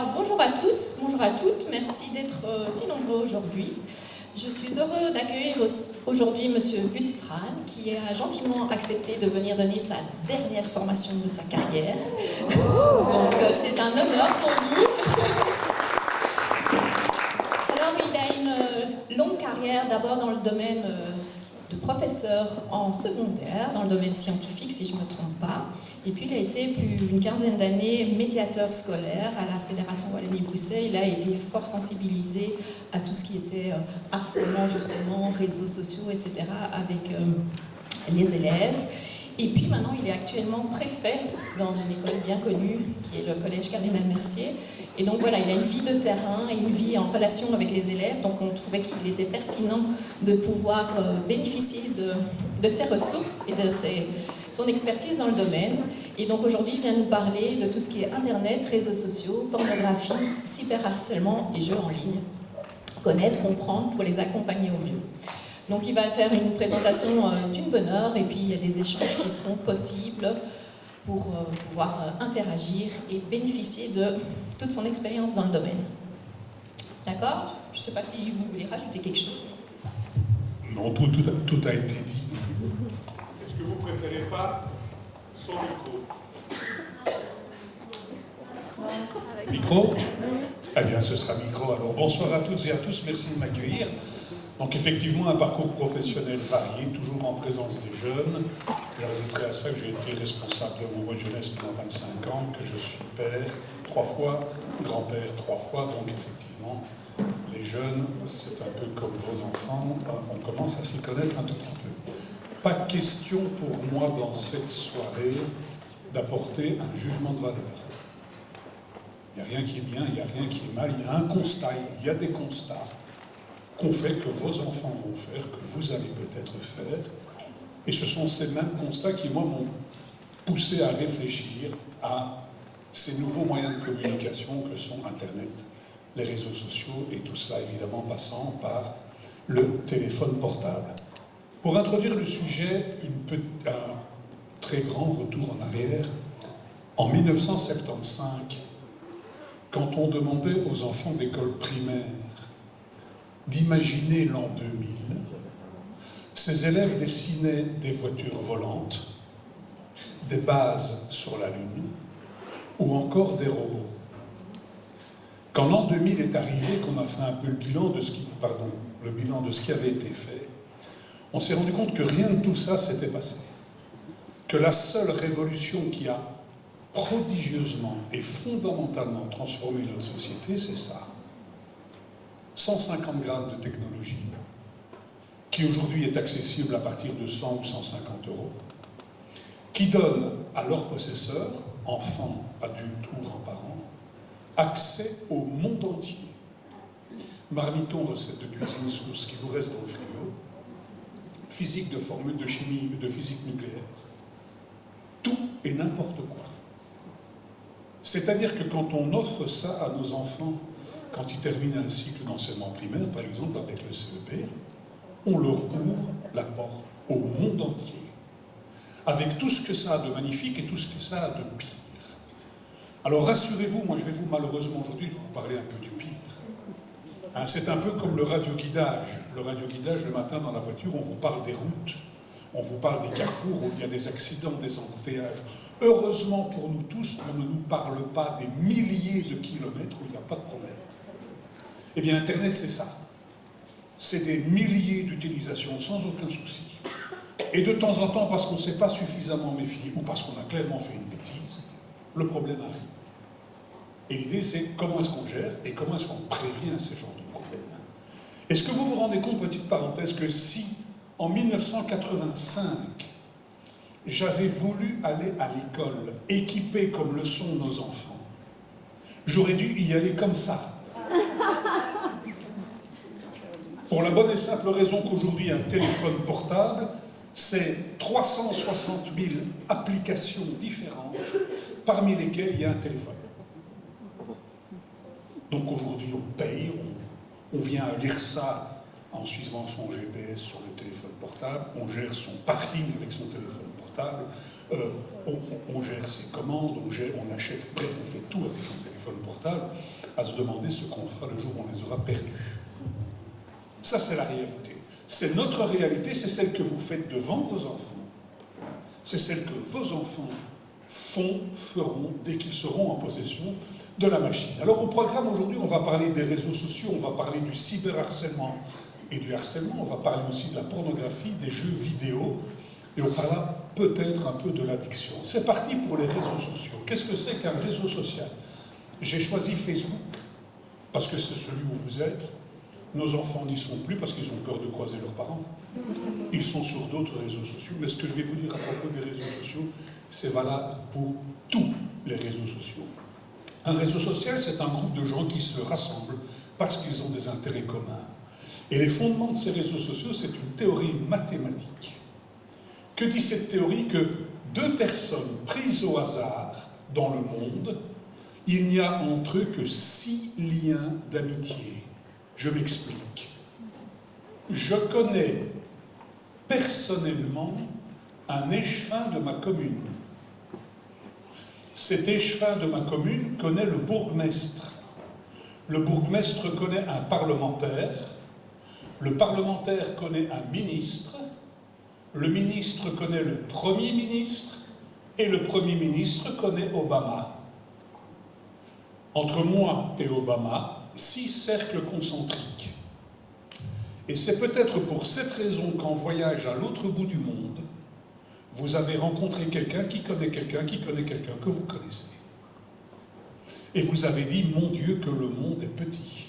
Alors bonjour à tous, bonjour à toutes, merci d'être si nombreux aujourd'hui. Je suis heureux d'accueillir aujourd'hui Monsieur Butstrand qui a gentiment accepté de venir donner sa dernière formation de sa carrière. Donc c'est un honneur pour nous. Alors il a une longue carrière d'abord dans le domaine de professeur en secondaire, dans le domaine scientifique si je ne me trompe pas. Et puis il a été plus d'une quinzaine d'années médiateur scolaire à la Fédération Wallonie-Bruxelles. Il a été fort sensibilisé à tout ce qui était harcèlement justement, réseaux sociaux, etc. avec les élèves. Et puis maintenant il est actuellement préfet dans une école bien connue qui est le collège Cardinal Mercier. Et donc voilà, il a une vie de terrain et une vie en relation avec les élèves. Donc on trouvait qu'il était pertinent de pouvoir bénéficier de ses ressources et de son expertise dans le domaine. Et donc aujourd'hui, il vient nous parler de tout ce qui est Internet, réseaux sociaux, pornographie, cyberharcèlement et jeux en ligne. Connaître, comprendre pour les accompagner au mieux. Donc il va faire une présentation d'une bonne heure et puis il y a des échanges qui seront possibles pour pouvoir interagir et bénéficier de toute son expérience dans le domaine. D'accord? Je ne sais pas si vous voulez rajouter quelque chose. Non, tout a été dit. Est-ce que vous préférez pas son micro? Micro? Eh bien, ce sera micro. Alors, bonsoir à toutes et à tous, merci de m'accueillir. Donc, effectivement, un parcours professionnel varié, toujours en présence des jeunes. J'ajouterai à ça que j'ai été responsable de Mouvement Jeunesse pendant 25 ans, que je suis père 3 fois, grand-père 3 fois. Donc, effectivement, les jeunes, c'est un peu comme vos enfants, on commence à s'y connaître un tout petit peu. Pas question pour moi, dans cette soirée, d'apporter un jugement de valeur. Il n'y a rien qui est bien, il n'y a rien qui est mal, il y a un constat, il y a des constats qu'on fait, que vos enfants vont faire, que vous allez peut-être faire. Et ce sont ces mêmes constats qui, moi, m'ont poussé à réfléchir à ces nouveaux moyens de communication que sont Internet, les réseaux sociaux, et tout cela, évidemment, passant par le téléphone portable. Pour introduire le sujet, un très grand retour en arrière. En 1975, quand on demandait aux enfants d'école primaire d'imaginer l'an 2000, ces élèves dessinaient des voitures volantes, des bases sur la Lune, ou encore des robots. Quand l'an 2000 est arrivé, qu'on a fait un peu le bilan de ce qui avait été fait, on s'est rendu compte que rien de tout ça s'était passé. Que la seule révolution qui a prodigieusement et fondamentalement transformé notre société, c'est ça. 150 grammes de technologie, qui aujourd'hui est accessible à partir de 100 ou 150 euros, qui donne à leurs possesseurs, enfants, adultes ou grands-parents, accès au monde entier. Marmiton, recette de cuisine sous ce qui vous reste dans le frigo, physique de formule de chimie, de physique nucléaire, tout et n'importe quoi. C'est-à-dire que quand on offre ça à nos enfants, quand ils terminent un cycle d'enseignement primaire, par exemple avec le CEP, on leur ouvre la porte au monde entier, avec tout ce que ça a de magnifique et tout ce que ça a de pire. Alors rassurez-vous, moi je vais malheureusement aujourd'hui vous parler un peu du pire. Hein, c'est un peu comme le radioguidage. Le radioguidage, le matin dans la voiture, on vous parle des routes, on vous parle des carrefours où il y a des accidents, des embouteillages. Heureusement pour nous tous, on ne nous parle pas des milliers de kilomètres où il n'y a pas de problème. Eh bien, Internet, c'est ça. C'est des milliers d'utilisations sans aucun souci. Et de temps en temps, parce qu'on ne s'est pas suffisamment méfié ou parce qu'on a clairement fait une bêtise, le problème arrive. Et l'idée, c'est comment est-ce qu'on gère et comment est-ce qu'on prévient ces genres de problèmes. Est-ce que vous vous rendez compte, petite parenthèse, que si, en 1985, j'avais voulu aller à l'école équipé comme le sont nos enfants, j'aurais dû y aller comme ça. Pour la bonne et simple raison qu'aujourd'hui, un téléphone portable, c'est 360 000 applications différentes, parmi lesquelles il y a un téléphone. Donc aujourd'hui, on paye, on vient lire ça en suivant son GPS sur le téléphone portable, on gère son parking avec son téléphone portable, on gère ses commandes, on achète, bref, on fait tout avec un téléphone portable, à se demander ce qu'on fera le jour où on les aura perdus. Ça, c'est la réalité. C'est notre réalité, c'est celle que vous faites devant vos enfants. C'est celle que vos enfants feront dès qu'ils seront en possession de la machine. Alors au programme aujourd'hui, on va parler des réseaux sociaux, on va parler du cyberharcèlement et du harcèlement, on va parler aussi de la pornographie, des jeux vidéo, et on parlera peut-être un peu de l'addiction. C'est parti pour les réseaux sociaux. Qu'est-ce que c'est qu'un réseau social? J'ai choisi Facebook, parce que c'est celui où vous êtes. Nos enfants n'y sont plus parce qu'ils ont peur de croiser leurs parents. Ils sont sur d'autres réseaux sociaux. Mais ce que je vais vous dire à propos des réseaux sociaux, c'est valable pour tous les réseaux sociaux. Un réseau social, c'est un groupe de gens qui se rassemblent parce qu'ils ont des intérêts communs. Et les fondements de ces réseaux sociaux, c'est une théorie mathématique. Que dit cette théorie? Que deux personnes prises au hasard dans le monde, il n'y a entre eux que 6 liens d'amitié. Je m'explique. Je connais personnellement un échevin de ma commune. Cet échevin de ma commune connaît le bourgmestre. Le bourgmestre connaît un parlementaire. Le parlementaire connaît un ministre. Le ministre connaît le Premier ministre. Et le Premier ministre connaît Obama. Entre moi et Obama, 6 cercles concentriques. Et c'est peut-être pour cette raison qu'en voyage à l'autre bout du monde, vous avez rencontré quelqu'un qui connaît quelqu'un qui connaît quelqu'un que vous connaissez. Et vous avez dit, mon Dieu, que le monde est petit.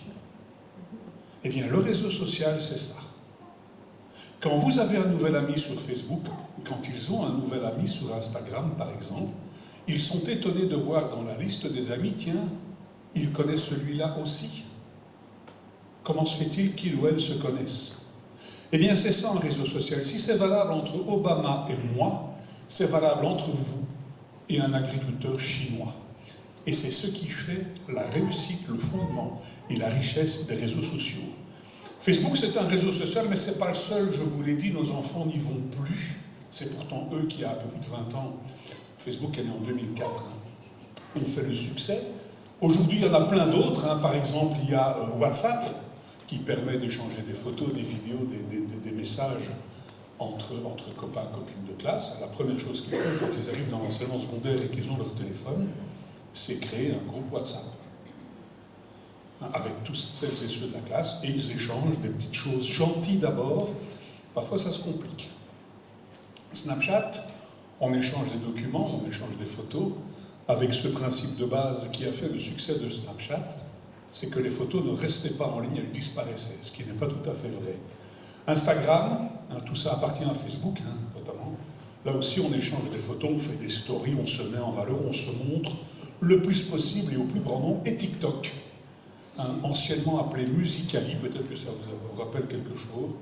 Eh bien, le réseau social, c'est ça. Quand vous avez un nouvel ami sur Facebook, quand ils ont un nouvel ami sur Instagram, par exemple, ils sont étonnés de voir dans la liste des amis, tiens, ils connaissent celui-là aussi. Comment se fait-il qu'ils ou elles se connaissent? Eh bien, c'est ça un réseau social. Si c'est valable entre Obama et moi, c'est valable entre vous et un agriculteur chinois. Et c'est ce qui fait la réussite, le fondement et la richesse des réseaux sociaux. Facebook, c'est un réseau social, mais ce n'est pas le seul, je vous l'ai dit, nos enfants n'y vont plus. C'est pourtant eux qui, a un peu plus de 20 ans, Facebook est né en 2004, ont fait le succès. Aujourd'hui, il y en a plein d'autres. Par exemple, il y a WhatsApp, qui permet d'échanger des photos, des vidéos, des messages entre copains, copines de classe. La première chose qu'ils font quand ils arrivent dans l'enseignement secondaire et qu'ils ont leur téléphone, c'est créer un groupe WhatsApp avec tous celles et ceux de la classe, et ils échangent des petites choses gentilles d'abord. Parfois, ça se complique. Snapchat, on échange des documents, on échange des photos, avec ce principe de base qui a fait le succès de Snapchat, c'est que les photos ne restaient pas en ligne, elles disparaissaient, ce qui n'est pas tout à fait vrai. Instagram, tout ça appartient à Facebook, notamment. Là aussi, on échange des photos, on fait des stories, on se met en valeur, on se montre le plus possible et au plus grand nombre. Et TikTok, anciennement appelé Musical.ly, peut-être que ça vous rappelle quelque chose.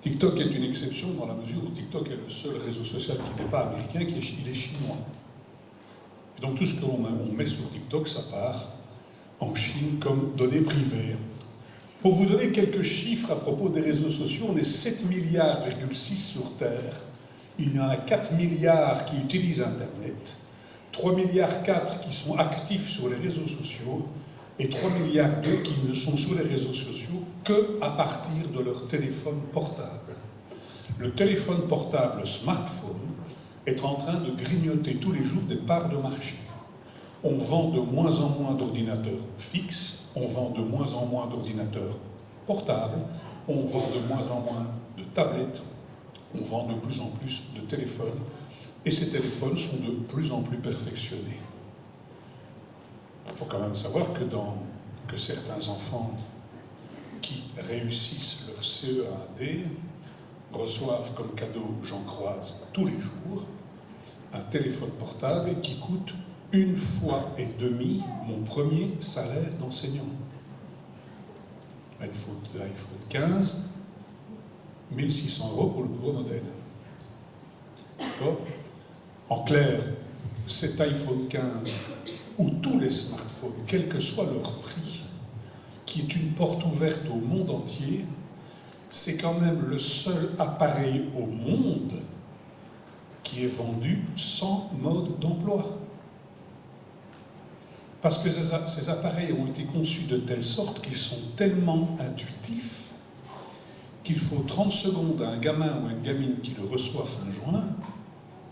TikTok est une exception dans la mesure où TikTok est le seul réseau social qui n'est pas américain, il est chinois. Et donc tout ce que l'on met sur TikTok, ça part en Chine comme données privées. Pour vous donner quelques chiffres à propos des réseaux sociaux, on est 7,6 milliards sur Terre. Il y en a 4 milliards qui utilisent Internet, 3,4 milliards qui sont actifs sur les réseaux sociaux et 3,2 milliards qui ne sont sur les réseaux sociaux qu'à partir de leur téléphone portable. Le téléphone portable, smartphone, est en train de grignoter tous les jours des parts de marché. On vend de moins en moins d'ordinateurs fixes, on vend de moins en moins d'ordinateurs portables, on vend de moins en moins de tablettes, on vend de plus en plus de téléphones, et ces téléphones sont de plus en plus perfectionnés. Il faut quand même savoir que certains enfants qui réussissent leur CE1D reçoivent comme cadeau, j'en croise tous les jours, un téléphone portable qui coûte 1,5 fois mon premier salaire d'enseignant. L'iPhone 15, 1 600 € pour le nouveau modèle. D'accord ? En clair, cet iPhone 15, ou tous les smartphones, quel que soit leur prix, qui est une porte ouverte au monde entier, c'est quand même le seul appareil au monde qui est vendu sans mode d'emploi. Parce que ces appareils ont été conçus de telle sorte qu'ils sont tellement intuitifs qu'il faut 30 secondes à un gamin ou à une gamine qui le reçoit fin juin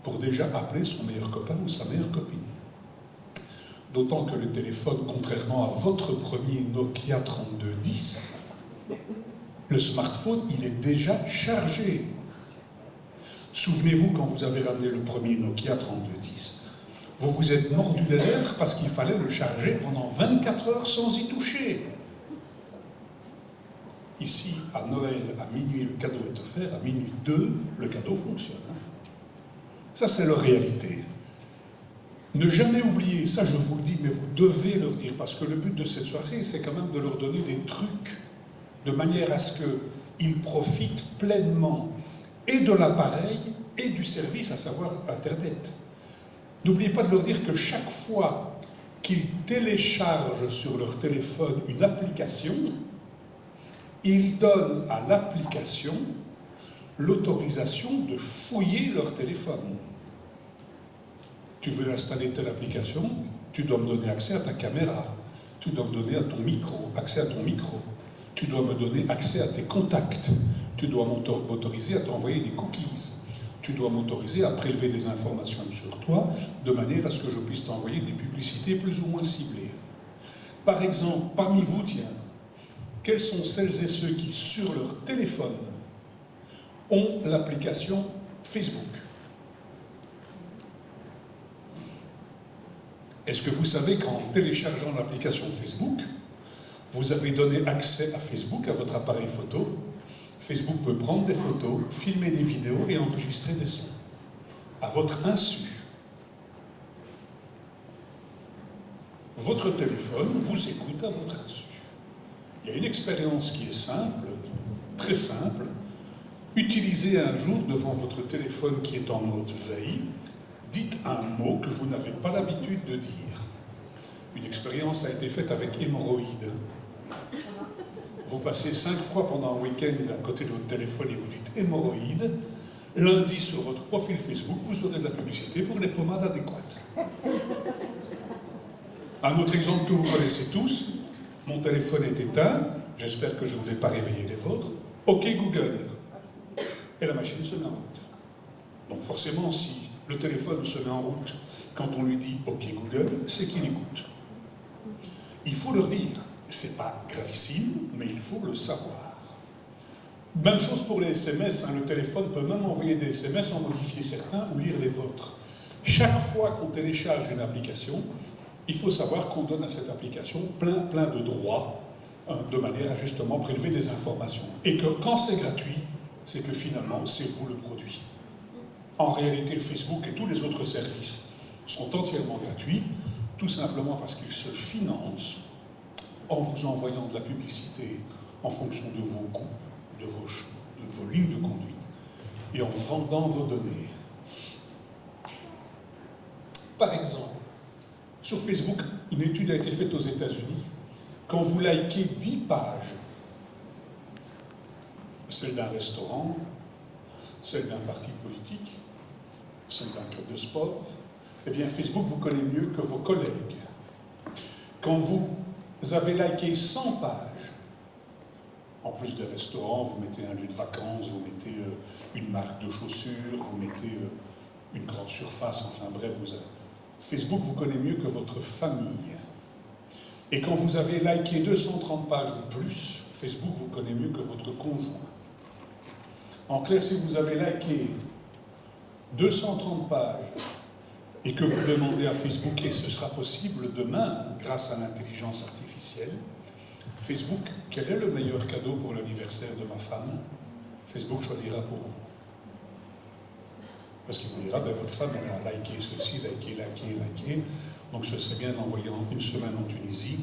pour déjà appeler son meilleur copain ou sa meilleure copine. D'autant que le téléphone, contrairement à votre premier Nokia 3210, le smartphone, il est déjà chargé. Souvenez-vous, quand vous avez ramené le premier Nokia 3210, vous vous êtes mordu les lèvres parce qu'il fallait le charger pendant 24 heures sans y toucher. Ici, à Noël, à minuit, le cadeau est offert, à minuit 2, le cadeau fonctionne. Ça, c'est leur réalité. Ne jamais oublier, ça je vous le dis, mais vous devez leur dire, parce que le but de cette soirée, c'est quand même de leur donner des trucs, de manière à ce qu'ils profitent pleinement et de l'appareil et du service, à savoir Internet. N'oubliez pas de leur dire que chaque fois qu'ils téléchargent sur leur téléphone une application, ils donnent à l'application l'autorisation de fouiller leur téléphone. Tu veux installer telle application, tu dois me donner accès à ta caméra, tu dois me donner accès à ton micro, tu dois me donner accès à tes contacts, tu dois m'autoriser à t'envoyer des cookies, tu dois m'autoriser à prélever des informations sur toi de manière à ce que je puisse t'envoyer des publicités plus ou moins ciblées. Par exemple, parmi vous, tiens, quels sont celles et ceux qui, sur leur téléphone, ont l'application Facebook? Est-ce que vous savez qu'en téléchargeant l'application Facebook, vous avez donné accès à Facebook, à votre appareil photo? Facebook peut prendre des photos, filmer des vidéos et enregistrer des sons, à votre insu. Votre téléphone vous écoute à votre insu. Il y a une expérience qui est simple, très simple. Utilisez un jour devant votre téléphone qui est en mode veille, dites un mot que vous n'avez pas l'habitude de dire. Une expérience a été faite avec hémorroïdes. Vous passez 5 fois pendant un week-end à côté de votre téléphone et vous dites hémorroïdes. Lundi, sur votre profil Facebook, vous aurez de la publicité pour les pommades adéquates. Un autre exemple que vous connaissez tous, mon téléphone est éteint, j'espère que je ne vais pas réveiller les vôtres. OK Google. Et la machine se met en route. Donc forcément, si le téléphone se met en route quand on lui dit OK Google, c'est qu'il écoute. Il faut leur dire, c'est pas gravissime, mais il faut le savoir. Même chose pour les SMS, le téléphone peut même envoyer des SMS, en modifier certains ou lire les vôtres. Chaque fois qu'on télécharge une application, il faut savoir qu'on donne à cette application plein de droits, de manière à justement prélever des informations. Et que quand c'est gratuit, c'est que finalement, c'est vous le produit. En réalité, Facebook et tous les autres services sont entièrement gratuits, tout simplement parce qu'ils se financent en vous envoyant de la publicité en fonction de vos goûts, de vos lignes de conduite, et en vendant vos données. Par exemple, sur Facebook, une étude a été faite aux États-Unis. Quand vous likez 10 pages, celle d'un restaurant, celle d'un parti politique, celle d'un club de sport, eh bien Facebook vous connaît mieux que vos collègues. Quand vous avez liké 100 pages, en plus des restaurants, vous mettez un lieu de vacances, vous mettez une marque de chaussures, vous mettez une grande surface, enfin bref, Facebook vous connaît mieux que votre famille. Et quand vous avez liké 230 pages ou plus, Facebook vous connaît mieux que votre conjoint. En clair, si vous avez liké 230 pages et que vous demandez à Facebook, et ce sera possible demain, grâce à l'intelligence artificielle, Facebook, quel est le meilleur cadeau pour l'anniversaire de ma femme? Facebook choisira pour vous. Parce qu'il vous dira, votre femme, elle a liké ceci, liké. Donc ce serait bien d'envoyer une semaine en Tunisie,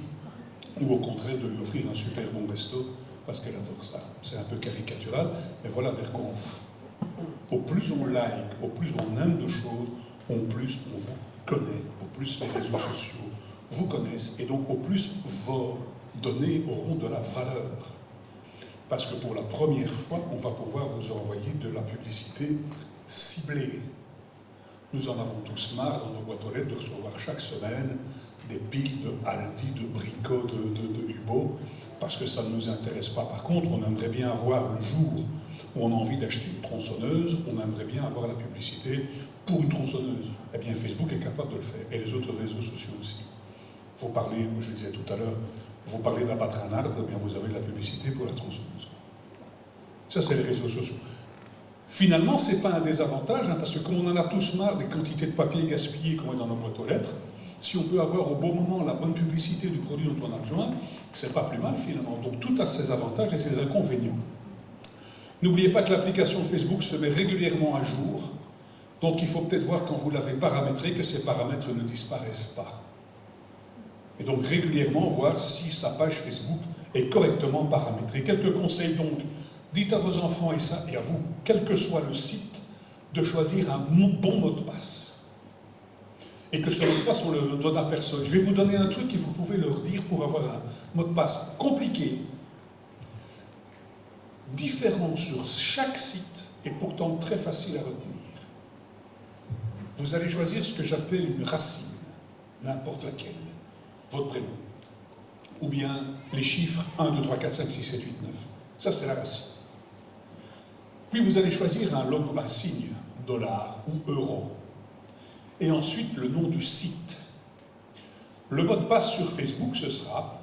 ou au contraire de lui offrir un super bon resto, parce qu'elle adore ça. C'est un peu caricatural, mais voilà vers quoi on va. Au plus on like, au plus on aime de choses, au plus on vous connaît, au plus les réseaux sociaux vous connaissent, et donc au plus vos données auront de la valeur. Parce que pour la première fois, on va pouvoir vous envoyer de la publicité ciblée. Nous en avons tous marre dans nos boîtes aux lettres de recevoir chaque semaine des piles de Aldi, de Brico, de Hubo, parce que ça ne nous intéresse pas. Par contre, on aimerait bien avoir le jour où on a envie d'acheter une tronçonneuse, on aimerait bien avoir la publicité pour une tronçonneuse. Eh bien, Facebook est capable de le faire, et les autres réseaux sociaux aussi. Vous parlez, je le disais tout à l'heure, vous parlez d'abattre un arbre, eh bien vous avez de la publicité pour la tronçonneuse. Ça, c'est les réseaux sociaux. Finalement, ce n'est pas un désavantage, parce que comme on en a tous marre des quantités de papier gaspillées qu'on met dans nos boîtes aux lettres, si on peut avoir au bon moment la bonne publicité du produit dont on a besoin, c'est pas plus mal finalement. Donc tout a ses avantages et ses inconvénients. N'oubliez pas que l'application Facebook se met régulièrement à jour, donc il faut peut-être voir quand vous l'avez paramétré que ces paramètres ne disparaissent pas. Et donc régulièrement voir si sa page Facebook est correctement paramétrée. Quelques conseils donc, dites à vos enfants et à vous, quel que soit le site, de choisir un bon mot de passe. Et que ce mot de passe, on ne le donne à personne. Je vais vous donner un truc et vous pouvez leur dire pour avoir un mot de passe compliqué, différent sur chaque site et pourtant très facile à retenir. Vous allez choisir ce que j'appelle une racine, n'importe laquelle, votre prénom, ou bien les chiffres 1, 2, 3, 4, 5, 6, 7, 8, 9. Ça, c'est la racine. Puis vous allez choisir un logo, un signe, dollar ou euro. Et ensuite, le nom du site. Le mot de passe sur Facebook, ce sera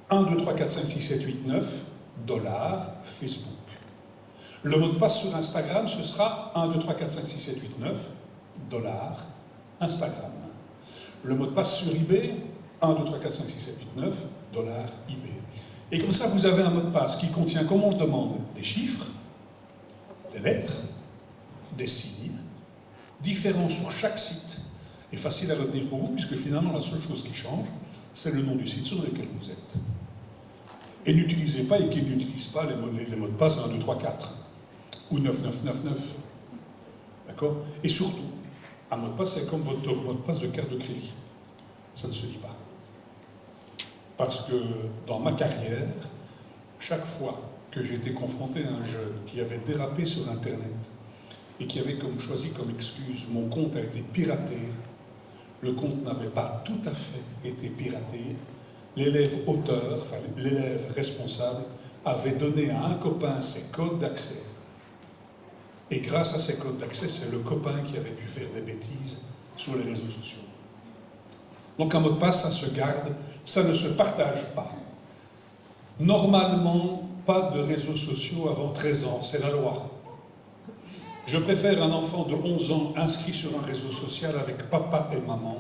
1, 2, 3, 4, 5, 6, 7, 8, 9, dollars, Facebook. Le mot de passe sur Instagram, ce sera 1, 2, 3, 4, 5, 6, 7, 8, 9, dollars, Instagram. Le mot de passe sur eBay, 1, 2, 3, 4, 5, 6, 7, 8, 9, dollars, eBay. Et comme ça, vous avez un mot de passe qui contient, comme on le demande, des chiffres, des lettres, des signes, différents sur chaque site, et facile à retenir pour vous, puisque finalement, la seule chose qui change, c'est le nom du site sur lequel vous êtes. Et n'utilisez pas, et qu'ils n'utilisent pas les mots de passe 1, 2, 3, 4, ou 9, 9, 9, 9. D'accord? Et surtout, un mot de passe, c'est comme votre mot de passe de carte de crédit. Ça ne se dit pas. Parce que dans ma carrière, chaque fois que j'ai été confronté à un jeune qui avait dérapé sur Internet et qui avait choisi comme excuse « mon compte a été piraté », le compte n'avait pas tout à fait été piraté, l'élève auteur, enfin l'élève responsable, avait donné à un copain ses codes d'accès. Et grâce à ces codes d'accès, c'est le copain qui avait pu faire des bêtises sur les réseaux sociaux. Donc un mot de passe, ça se garde, ça ne se partage pas. Normalement, pas de réseaux sociaux avant 13 ans, c'est la loi. Je préfère un enfant de 11 ans inscrit sur un réseau social avec papa et maman,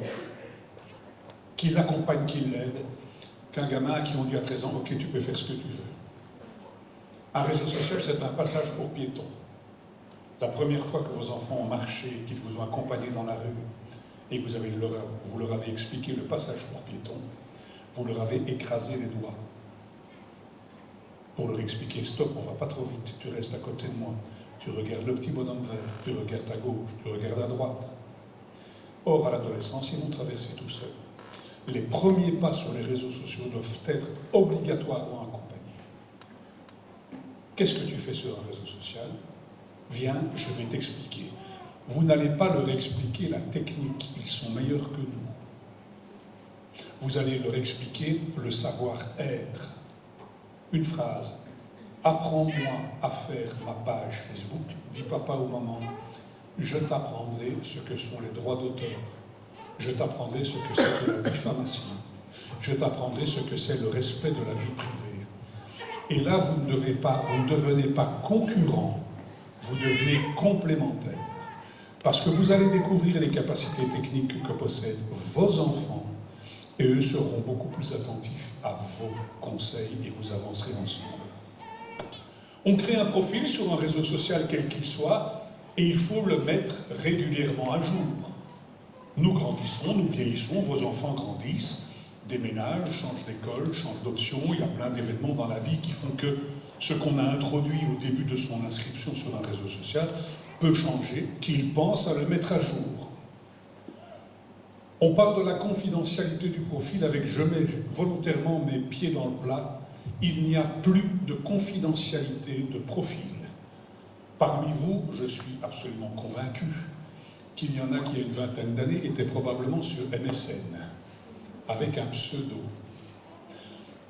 qui l'accompagne, qui l'aide, qu'un gamin à qui on dit à 13 ans, ok, tu peux faire ce que tu veux. Un réseau social, c'est un passage pour piétons. La première fois que vos enfants ont marché, qu'ils vous ont accompagné dans la rue, et que vous leur avez expliqué le passage pour piétons, vous leur avez écrasé les doigts. Pour leur expliquer, stop, on ne va pas trop vite, tu restes à côté de moi. Tu regardes le petit bonhomme vert, tu regardes à gauche, tu regardes à droite. Or, à l'adolescence, ils vont traverser tout seuls. Les premiers pas sur les réseaux sociaux doivent être obligatoirement accompagnés. Qu'est-ce que tu fais sur un réseau social? Viens, je vais t'expliquer. Vous n'allez pas leur expliquer la technique, ils sont meilleurs que nous. Vous allez leur expliquer le savoir-être. Une phrase. Apprends-moi à faire ma page Facebook, dit papa ou maman. Je t'apprendrai ce que sont les droits d'auteur. Je t'apprendrai ce que c'est que la diffamation. Je t'apprendrai ce que c'est le respect de la vie privée. Et là, vous ne devenez pas concurrents, vous devenez complémentaires. Parce que vous allez découvrir les capacités techniques que possèdent vos enfants et eux seront beaucoup plus attentifs à vos conseils et vous avancerez ensemble. On crée un profil sur un réseau social quel qu'il soit et il faut le mettre régulièrement à jour. Nous grandissons, nous vieillissons, vos enfants grandissent, déménagent, changent d'école, changent d'option, il y a plein d'événements dans la vie qui font que ce qu'on a introduit au début de son inscription sur un réseau social peut changer, qu'il pense à le mettre à jour. On parle de la confidentialité du profil avec je mets volontairement mes pieds dans le plat Il n'y a plus de confidentialité de profil. Parmi vous, je suis absolument convaincu qu'il y en a qui, il y a une vingtaine d'années, étaient probablement sur MSN, avec un pseudo.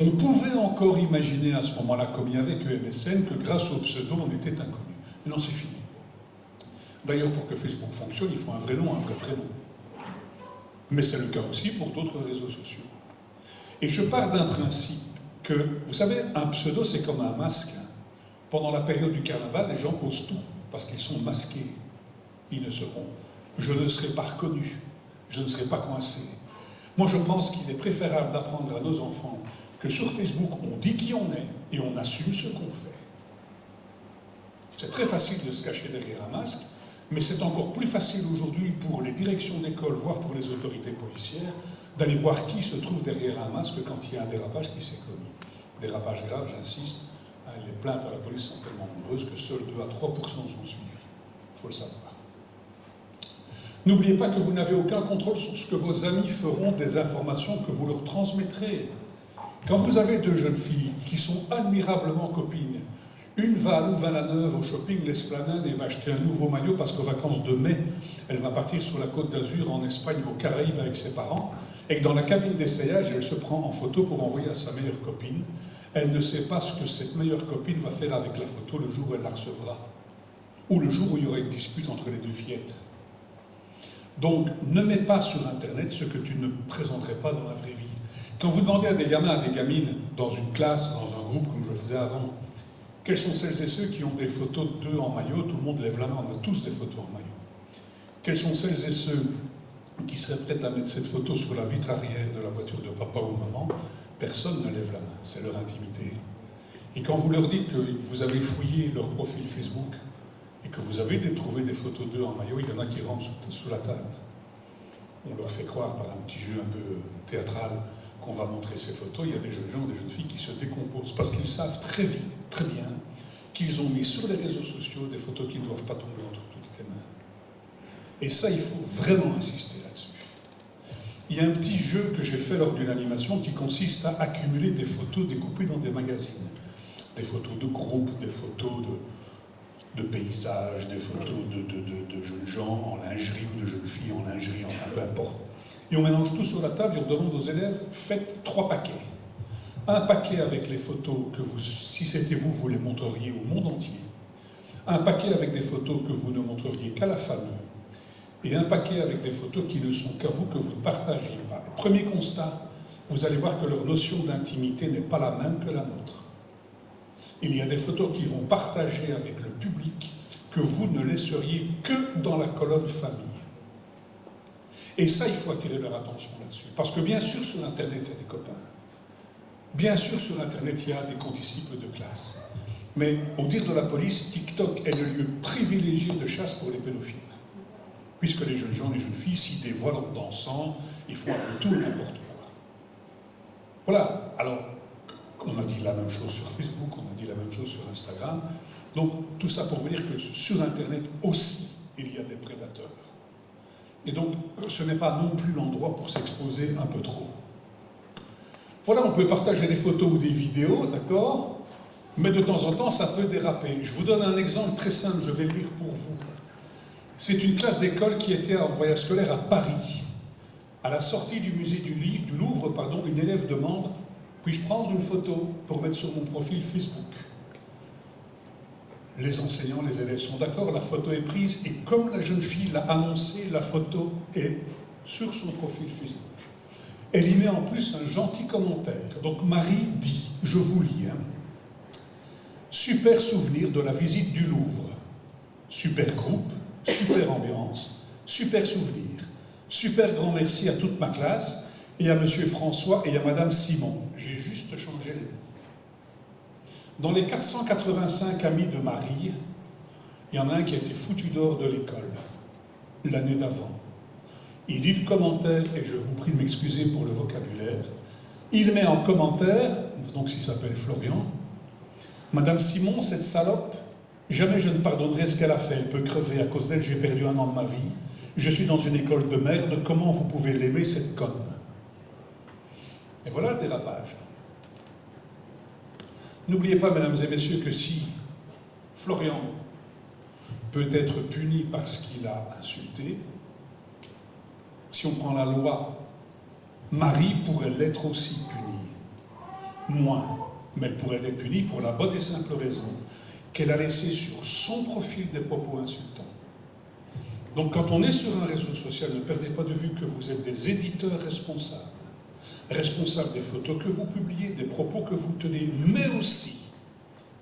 On pouvait encore imaginer à ce moment-là, comme il y avait que MSN, que grâce au pseudo, on était inconnu. Mais non, c'est fini. D'ailleurs, pour que Facebook fonctionne, il faut un vrai nom, un vrai prénom. Mais c'est le cas aussi pour d'autres réseaux sociaux. Et je pars d'un principe que, vous savez, un pseudo, c'est comme un masque. Pendant la période du carnaval, les gens osent tout, parce qu'ils sont masqués. Ils ne seront. Je ne serai pas reconnu, je ne serai pas coincé. Moi, je pense qu'il est préférable d'apprendre à nos enfants que sur Facebook, on dit qui on est et on assume ce qu'on fait. C'est très facile de se cacher derrière un masque, mais c'est encore plus facile aujourd'hui pour les directions d'école, voire pour les autorités policières, d'aller voir qui se trouve derrière un masque quand il y a un dérapage qui s'est commis. Dérapage grave, j'insiste, les plaintes à la police sont tellement nombreuses que seuls 2 à 3% sont suivis. Il faut le savoir. N'oubliez pas que vous n'avez aucun contrôle sur ce que vos amis feront des informations que vous leur transmettrez. Quand vous avez 2 jeunes filles qui sont admirablement copines, une va à Louvain-la-Neuve au shopping l'Esplanade et va acheter un nouveau maillot parce qu'aux vacances de mai, elle va partir sur la Côte d'Azur en Espagne, aux Caraïbes avec ses parents, et que dans la cabine d'essayage, elle se prend en photo pour envoyer à sa meilleure copine. Elle ne sait pas ce que cette meilleure copine va faire avec la photo le jour où elle la recevra, ou le jour où il y aura une dispute entre les 2 fillettes. Donc, ne mets pas sur Internet ce que tu ne présenterais pas dans la vraie vie. Quand vous demandez à des gamins, à des gamines, dans une classe, dans un groupe, comme je le faisais avant, quels sont celles et ceux qui ont des photos d'eux en maillot? Tout le monde lève la main, on a tous des photos en maillot. Quels sont celles et ceux qui seraient prêts à mettre cette photo sur la vitre arrière de la voiture de papa ou maman? Personne ne lève la main, c'est leur intimité. Et quand vous leur dites que vous avez fouillé leur profil Facebook et que vous avez trouvé des photos d'eux en maillot, il y en a qui rentrent sous la table. On leur fait croire par un petit jeu un peu théâtral qu'on va montrer ces photos. Il y a des jeunes gens, des jeunes filles qui se décomposent parce qu'ils savent très vite, très bien, qu'ils ont mis sur les réseaux sociaux des photos qui ne doivent pas tomber entre toutes les mains. Et ça, il faut vraiment insister là-dessus. Il y a un petit jeu que j'ai fait lors d'une animation qui consiste à accumuler des photos découpées dans des magazines. Des photos de groupe, des photos de paysages, des photos de jeunes gens en lingerie ou de jeunes filles en lingerie, enfin peu importe. Et on mélange tout sur la table et on demande aux élèves, faites 3 paquets. Un paquet avec les photos que vous, si c'était vous, vous les montreriez au monde entier. Un paquet avec des photos que vous ne montreriez qu'à la famille. Et un paquet avec des photos qui ne sont qu'à vous, que vous ne partagiez pas. Premier constat, vous allez voir que leur notion d'intimité n'est pas la même que la nôtre. Il y a des photos qui vont partager avec le public que vous ne laisseriez que dans la colonne famille. Et ça, il faut attirer leur attention là-dessus. Parce que bien sûr, sur Internet, il y a des copains. Bien sûr, sur Internet, il y a des condisciples de classe. Mais, au dire de la police, TikTok est le lieu privilégié de chasse pour les pédophiles. Puisque les jeunes gens, les jeunes filles s'y dévoilent en dansant, ils font un peu tout, n'importe quoi. Voilà. Alors, on a dit la même chose sur Facebook, on a dit la même chose sur Instagram. Donc, tout ça pour vous dire que sur Internet aussi, il y a des prédateurs. Et donc, ce n'est pas non plus l'endroit pour s'exposer un peu trop. Voilà, on peut partager des photos ou des vidéos, d'accord? Mais de temps en temps, ça peut déraper. Je vous donne un exemple très simple, je vais le lire pour vous. C'est une classe d'école qui était en voyage scolaire à Paris. À la sortie du musée du Louvre, une élève demande « Puis-je prendre une photo pour mettre sur mon profil Facebook ?» Les enseignants, les élèves sont d'accord, la photo est prise et comme la jeune fille l'a annoncé, la photo est sur son profil Facebook. Elle y met en plus un gentil commentaire. Donc Marie dit, je vous lis, super souvenir de la visite du Louvre, super groupe, super ambiance, super souvenir, super grand merci à toute ma classe et à monsieur François et à madame Simon. J'ai juste changé les mots. Dans les 485 amis de Marie, il y en a un qui a été foutu dehors de l'école, l'année d'avant. Il lit le commentaire, et je vous prie de m'excuser pour le vocabulaire, il met en commentaire, donc s'il s'appelle Florian, « Madame Simon, cette salope, jamais je ne pardonnerai ce qu'elle a fait, elle peut crever, à cause d'elle j'ai perdu 1 an de ma vie, je suis dans une école de merde, comment vous pouvez l'aimer, cette conne ?» Et voilà le dérapage. N'oubliez pas, mesdames et messieurs, que si Florian peut être puni parce qu'il a insulté, si on prend la loi, Marie pourrait l'être aussi punie. Moins, mais elle pourrait être punie pour la bonne et simple raison qu'elle a laissé sur son profil des propos insultants. Donc quand on est sur un réseau social, ne perdez pas de vue que vous êtes des éditeurs responsables, responsables des photos que vous publiez, des propos que vous tenez, mais aussi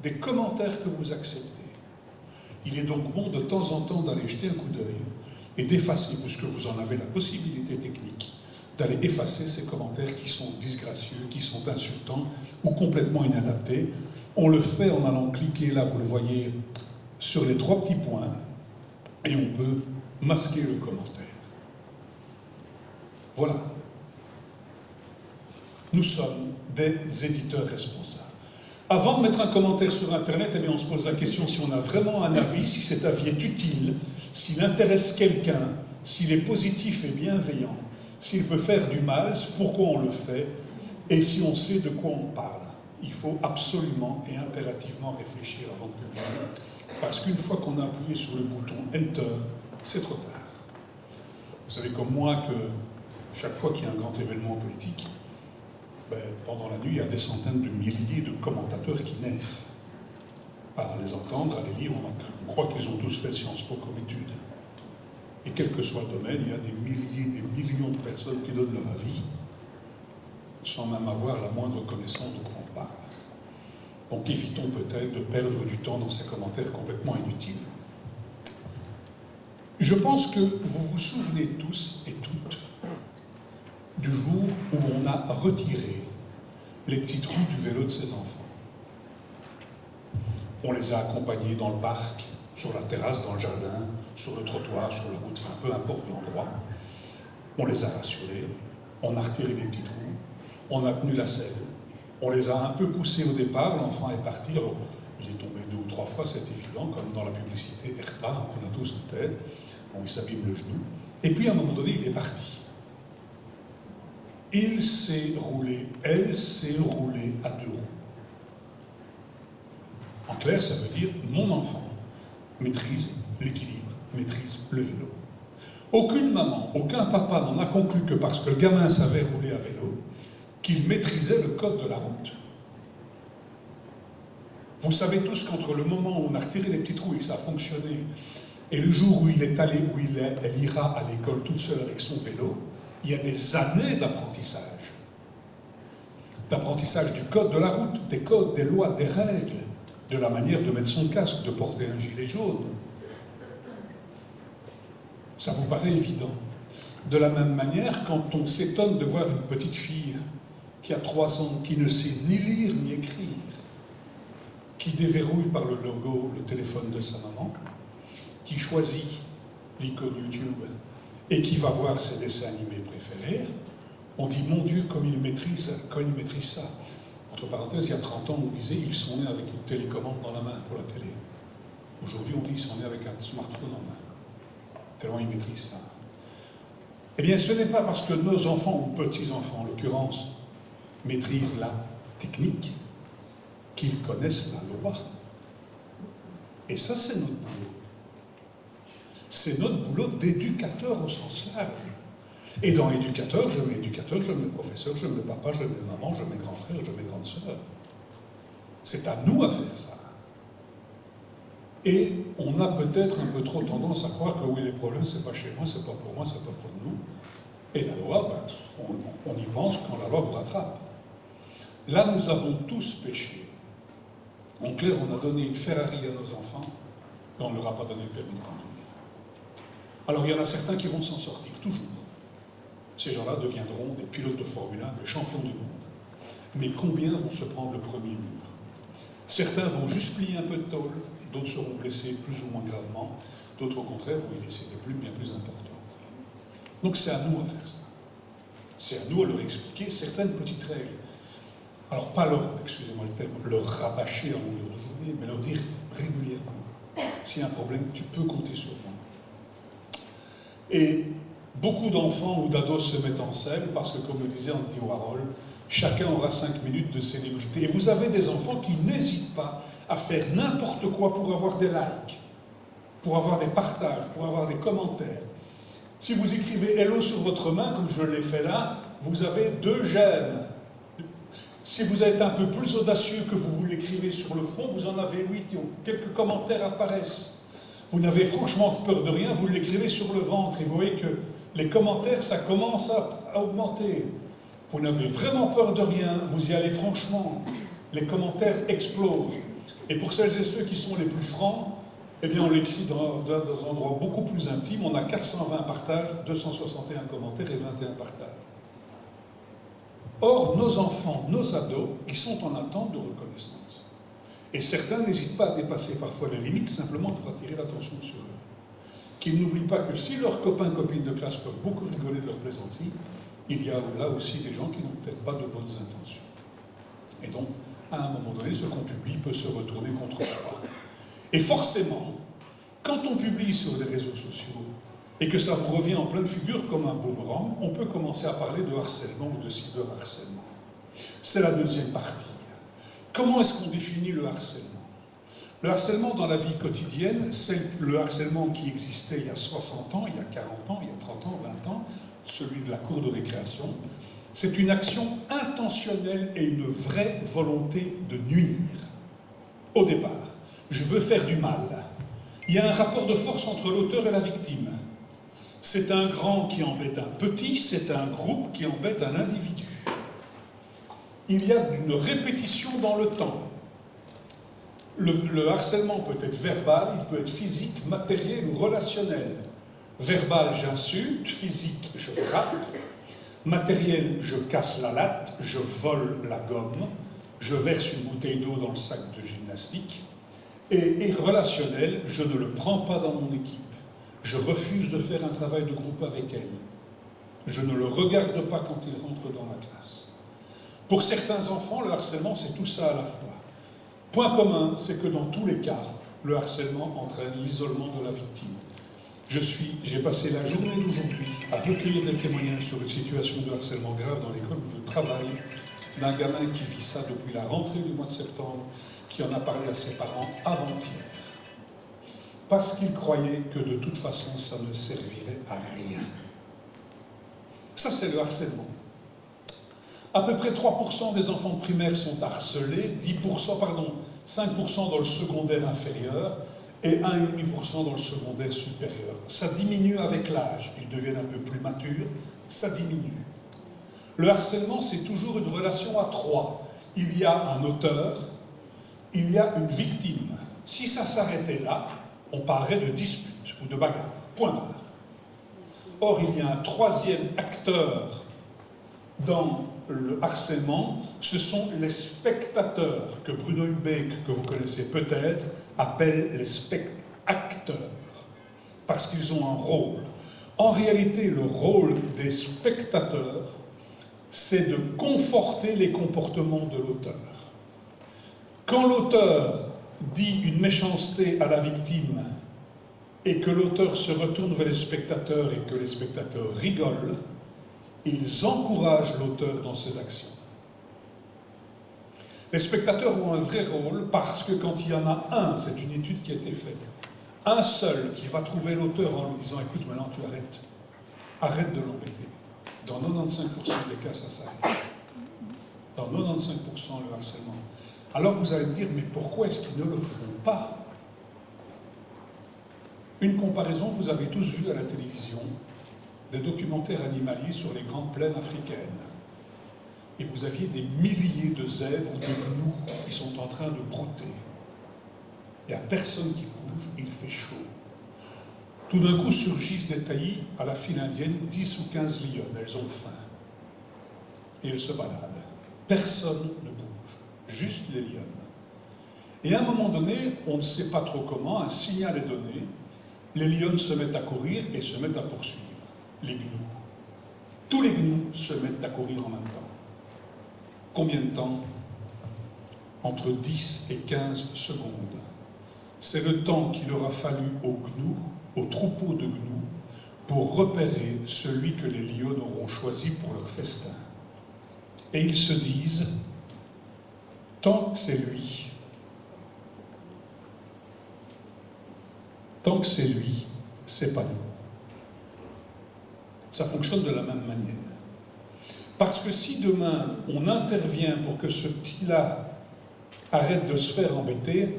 des commentaires que vous acceptez. Il est donc bon de temps en temps d'aller jeter un coup d'œil et d'effacer, puisque vous en avez la possibilité technique, d'aller effacer ces commentaires qui sont disgracieux, qui sont insultants ou complètement inadaptés. On le fait en allant cliquer, là vous le voyez, sur les 3 petits points, et on peut masquer le commentaire. Voilà. Nous sommes des éditeurs responsables. Avant de mettre un commentaire sur Internet, eh bien, on se pose la question si on a vraiment un avis, si cet avis est utile, s'il intéresse quelqu'un, s'il est positif et bienveillant, s'il peut faire du mal, pourquoi on le fait, et si on sait de quoi on parle. Il faut absolument et impérativement réfléchir avant de publier, parce qu'une fois qu'on a appuyé sur le bouton Enter, c'est trop tard. Vous savez comme moi que chaque fois qu'il y a un grand événement politique, pendant la nuit, il y a des centaines de milliers de commentateurs qui naissent. À les entendre, à les lire, on croit qu'ils ont tous fait Sciences Po comme étude. Et quel que soit le domaine, il y a des milliers, des millions de personnes qui donnent leur avis, sans même avoir la moindre connaissance de quoi on parle. Donc évitons peut-être de perdre du temps dans ces commentaires complètement inutiles. Je pense que vous vous souvenez tous et toutes du jour où on a retiré les petites roues du vélo de ses enfants. On les a accompagnés dans le parc, sur la terrasse, dans le jardin, sur le trottoir, sur la route, enfin peu importe l'endroit. On les a rassurés, on a retiré les petites roues, on a tenu la selle, on les a un peu poussés au départ, l'enfant est parti, alors, il est tombé 2 ou 3 fois, c'est évident, comme dans la publicité Erta, qu'on a tous en tête, on lui s'abîme le genou, et puis à un moment donné, il est parti. Il s'est roulé, elle s'est roulée à 2 roues. En clair, ça veut dire mon enfant maîtrise l'équilibre, maîtrise le vélo. Aucune maman, aucun papa n'en a conclu que parce que le gamin savait rouler à vélo, qu'il maîtrisait le code de la route. Vous savez tous qu'entre le moment où on a retiré les petites roues et que ça a fonctionné, et le jour où il est allé, où elle ira à l'école toute seule avec son vélo, il y a des années d'apprentissage. D'apprentissage du code de la route, des codes, des lois, des règles, de la manière de mettre son casque, de porter un gilet jaune. Ça vous paraît évident. De la même manière, quand on s'étonne de voir une petite fille qui a 3 ans, qui ne sait ni lire ni écrire, qui déverrouille par le logo le téléphone de sa maman, qui choisit l'icône YouTube et qui va voir ses dessins animés préférés, on dit, mon Dieu, comme il maîtrise ça. Entre parenthèses, il y a 30 ans, on disait, ils sont nés avec une télécommande dans la main pour la télé. Aujourd'hui, on dit, ils sont nés avec un smartphone en main. Tellement ils maîtrisent ça. Eh bien, ce n'est pas parce que nos enfants, ou petits-enfants en l'occurrence, maîtrisent la technique, qu'ils connaissent la loi. Et ça, c'est notre boulot. C'est notre boulot d'éducateur au sens large. Et dans éducateur, je mets professeur, je mets papa, je mets maman, je mets grand frère, je mets grande sœur. C'est à nous à faire ça. Et on a peut-être un peu trop tendance à croire que oui, les problèmes, c'est pas chez moi, c'est pas pour moi, c'est pas pour nous. Et la loi, on y pense quand la loi vous rattrape. Là, nous avons tous péché. En clair, on a donné une Ferrari à nos enfants, mais on ne leur a pas donné le permis de conduire. Alors, il y en a certains qui vont s'en sortir, toujours. Ces gens-là deviendront des pilotes de Formule 1, des champions du monde. Mais combien vont se prendre le premier mur? Certains vont juste plier un peu de tôle, d'autres seront blessés plus ou moins gravement, d'autres au contraire vont y laisser des plumes bien plus importantes. Donc c'est à nous à faire ça. C'est à nous à leur expliquer certaines petites règles. Alors pas leur, excusez-moi le terme, leur rabâcher en longueur de journée, mais leur dire régulièrement, s'il y a un problème, tu peux compter sur moi. Et beaucoup d'enfants ou d'ados se mettent en selle parce que, comme le disait Andy Warhol, Chacun aura 5 minutes de célébrité. Et vous avez des enfants qui n'hésitent pas à faire n'importe quoi pour avoir des likes, pour avoir des partages, pour avoir des commentaires. Si vous écrivez hello sur votre main, comme je l'ai fait là, vous avez 2 j'aime. Si vous êtes un peu plus audacieux que vous l'écrivez sur le front, vous en avez 8, quelques commentaires apparaissent. Vous n'avez franchement peur de rien, vous l'écrivez sur le ventre et vous voyez que les commentaires, ça commence à augmenter. Vous n'avez vraiment peur de rien, vous y allez franchement. Les commentaires explosent. Et pour celles et ceux qui sont les plus francs, eh bien on l'écrit dans un endroit beaucoup plus intime. On a 420 partages, 261 commentaires et 21 partages. Or, nos enfants, nos ados, ils sont en attente de reconnaissance. Et certains n'hésitent pas à dépasser parfois les limites simplement pour attirer l'attention sur eux. Qu'ils n'oublient pas que si leurs copains, copines de classe peuvent beaucoup rigoler de leurs plaisanteries, il y a là aussi des gens qui n'ont peut-être pas de bonnes intentions. Et donc, à un moment donné, ce qu'on publie peut se retourner contre soi. Et forcément, quand on publie sur les réseaux sociaux et que ça vous revient en pleine figure comme un boomerang, on peut commencer à parler de harcèlement ou de cyberharcèlement. C'est la deuxième partie. Comment est-ce qu'on définit le harcèlement? Le harcèlement dans la vie quotidienne, c'est le harcèlement qui existait il y a 60 ans, il y a 40 ans, il y a 30 ans, 20 ans, celui de la cour de récréation. C'est une action intentionnelle et une vraie volonté de nuire. Au départ, je veux faire du mal. Il y a un rapport de force entre l'auteur et la victime. C'est un grand qui embête un petit, c'est un groupe qui embête un individu. Il y a une répétition dans le temps. Le harcèlement peut être verbal, il peut être physique, matériel ou relationnel. Verbal, j'insulte, physique, je frappe. Matériel, je casse la latte, je vole la gomme, je verse une bouteille d'eau dans le sac de gymnastique. Et relationnel, je ne le prends pas dans mon équipe. Je refuse de faire un travail de groupe avec elle. Je ne le regarde pas quand il rentre dans la classe. Pour certains enfants, le harcèlement, c'est tout ça à la fois. Point commun, c'est que dans tous les cas, le harcèlement entraîne l'isolement de la victime. J'ai passé la journée d'aujourd'hui à recueillir des témoignages sur une situation de harcèlement grave dans l'école où je travaille, d'un gamin qui vit ça depuis la rentrée du mois de septembre, qui en a parlé à ses parents avant-hier. Parce qu'il croyait que de toute façon, ça ne servirait à rien. Ça, c'est le harcèlement. À peu près 3% des enfants primaires sont harcelés, 5% dans le secondaire inférieur et 1,5% dans le secondaire supérieur. Ça diminue avec l'âge, ils deviennent un peu plus matures, ça diminue. Le harcèlement, c'est toujours une relation à 3. Il y a un auteur, il y a une victime. Si ça s'arrêtait là, on parlerait de dispute ou de bagarre, point barre. Or, il y a un troisième acteur dans le harcèlement, ce sont les spectateurs, que Bruno Hubeck, que vous connaissez peut-être, appelle les spectateurs, parce qu'ils ont un rôle. En réalité, le rôle des spectateurs, c'est de conforter les comportements de l'auteur. Quand l'auteur dit une méchanceté à la victime et que l'auteur se retourne vers les spectateurs et que les spectateurs rigolent, ils encouragent l'auteur dans ses actions. Les spectateurs ont un vrai rôle parce que quand il y en a un, c'est une étude qui a été faite, un seul qui va trouver l'auteur en lui disant « Écoute, maintenant tu arrêtes. Arrête de l'embêter. » Dans 95% des cas, ça s'arrête. Dans 95% le harcèlement. Alors vous allez me dire « Mais pourquoi est-ce qu'ils ne le font pas ?» Une comparaison, vous avez tous vu à la télévision des documentaires animaliers sur les grandes plaines africaines. Et vous aviez des milliers de zèbres ou de gnous qui sont en train de brouter. Il n'y a personne qui bouge, il fait chaud. Tout d'un coup surgissent des taillis à la file indienne, 10 ou 15 lionnes, elles ont faim. Et elles se baladent. Personne ne bouge, juste les lionnes. Et à un moment donné, on ne sait pas trop comment, un signal est donné, les lionnes se mettent à courir et se mettent à poursuivre les gnous. Tous les gnous se mettent à courir en même temps. Combien de temps? Entre 10 et 15 secondes. C'est le temps qu'il aura fallu aux gnous, au troupeau de gnous, pour repérer celui que les lionnes auront choisi pour leur festin. et ils se disent « tant que c'est lui, tant que c'est lui, c'est pas nous ». Ça fonctionne de la même manière. Parce que si demain, on intervient pour que ce petit-là arrête de se faire embêter,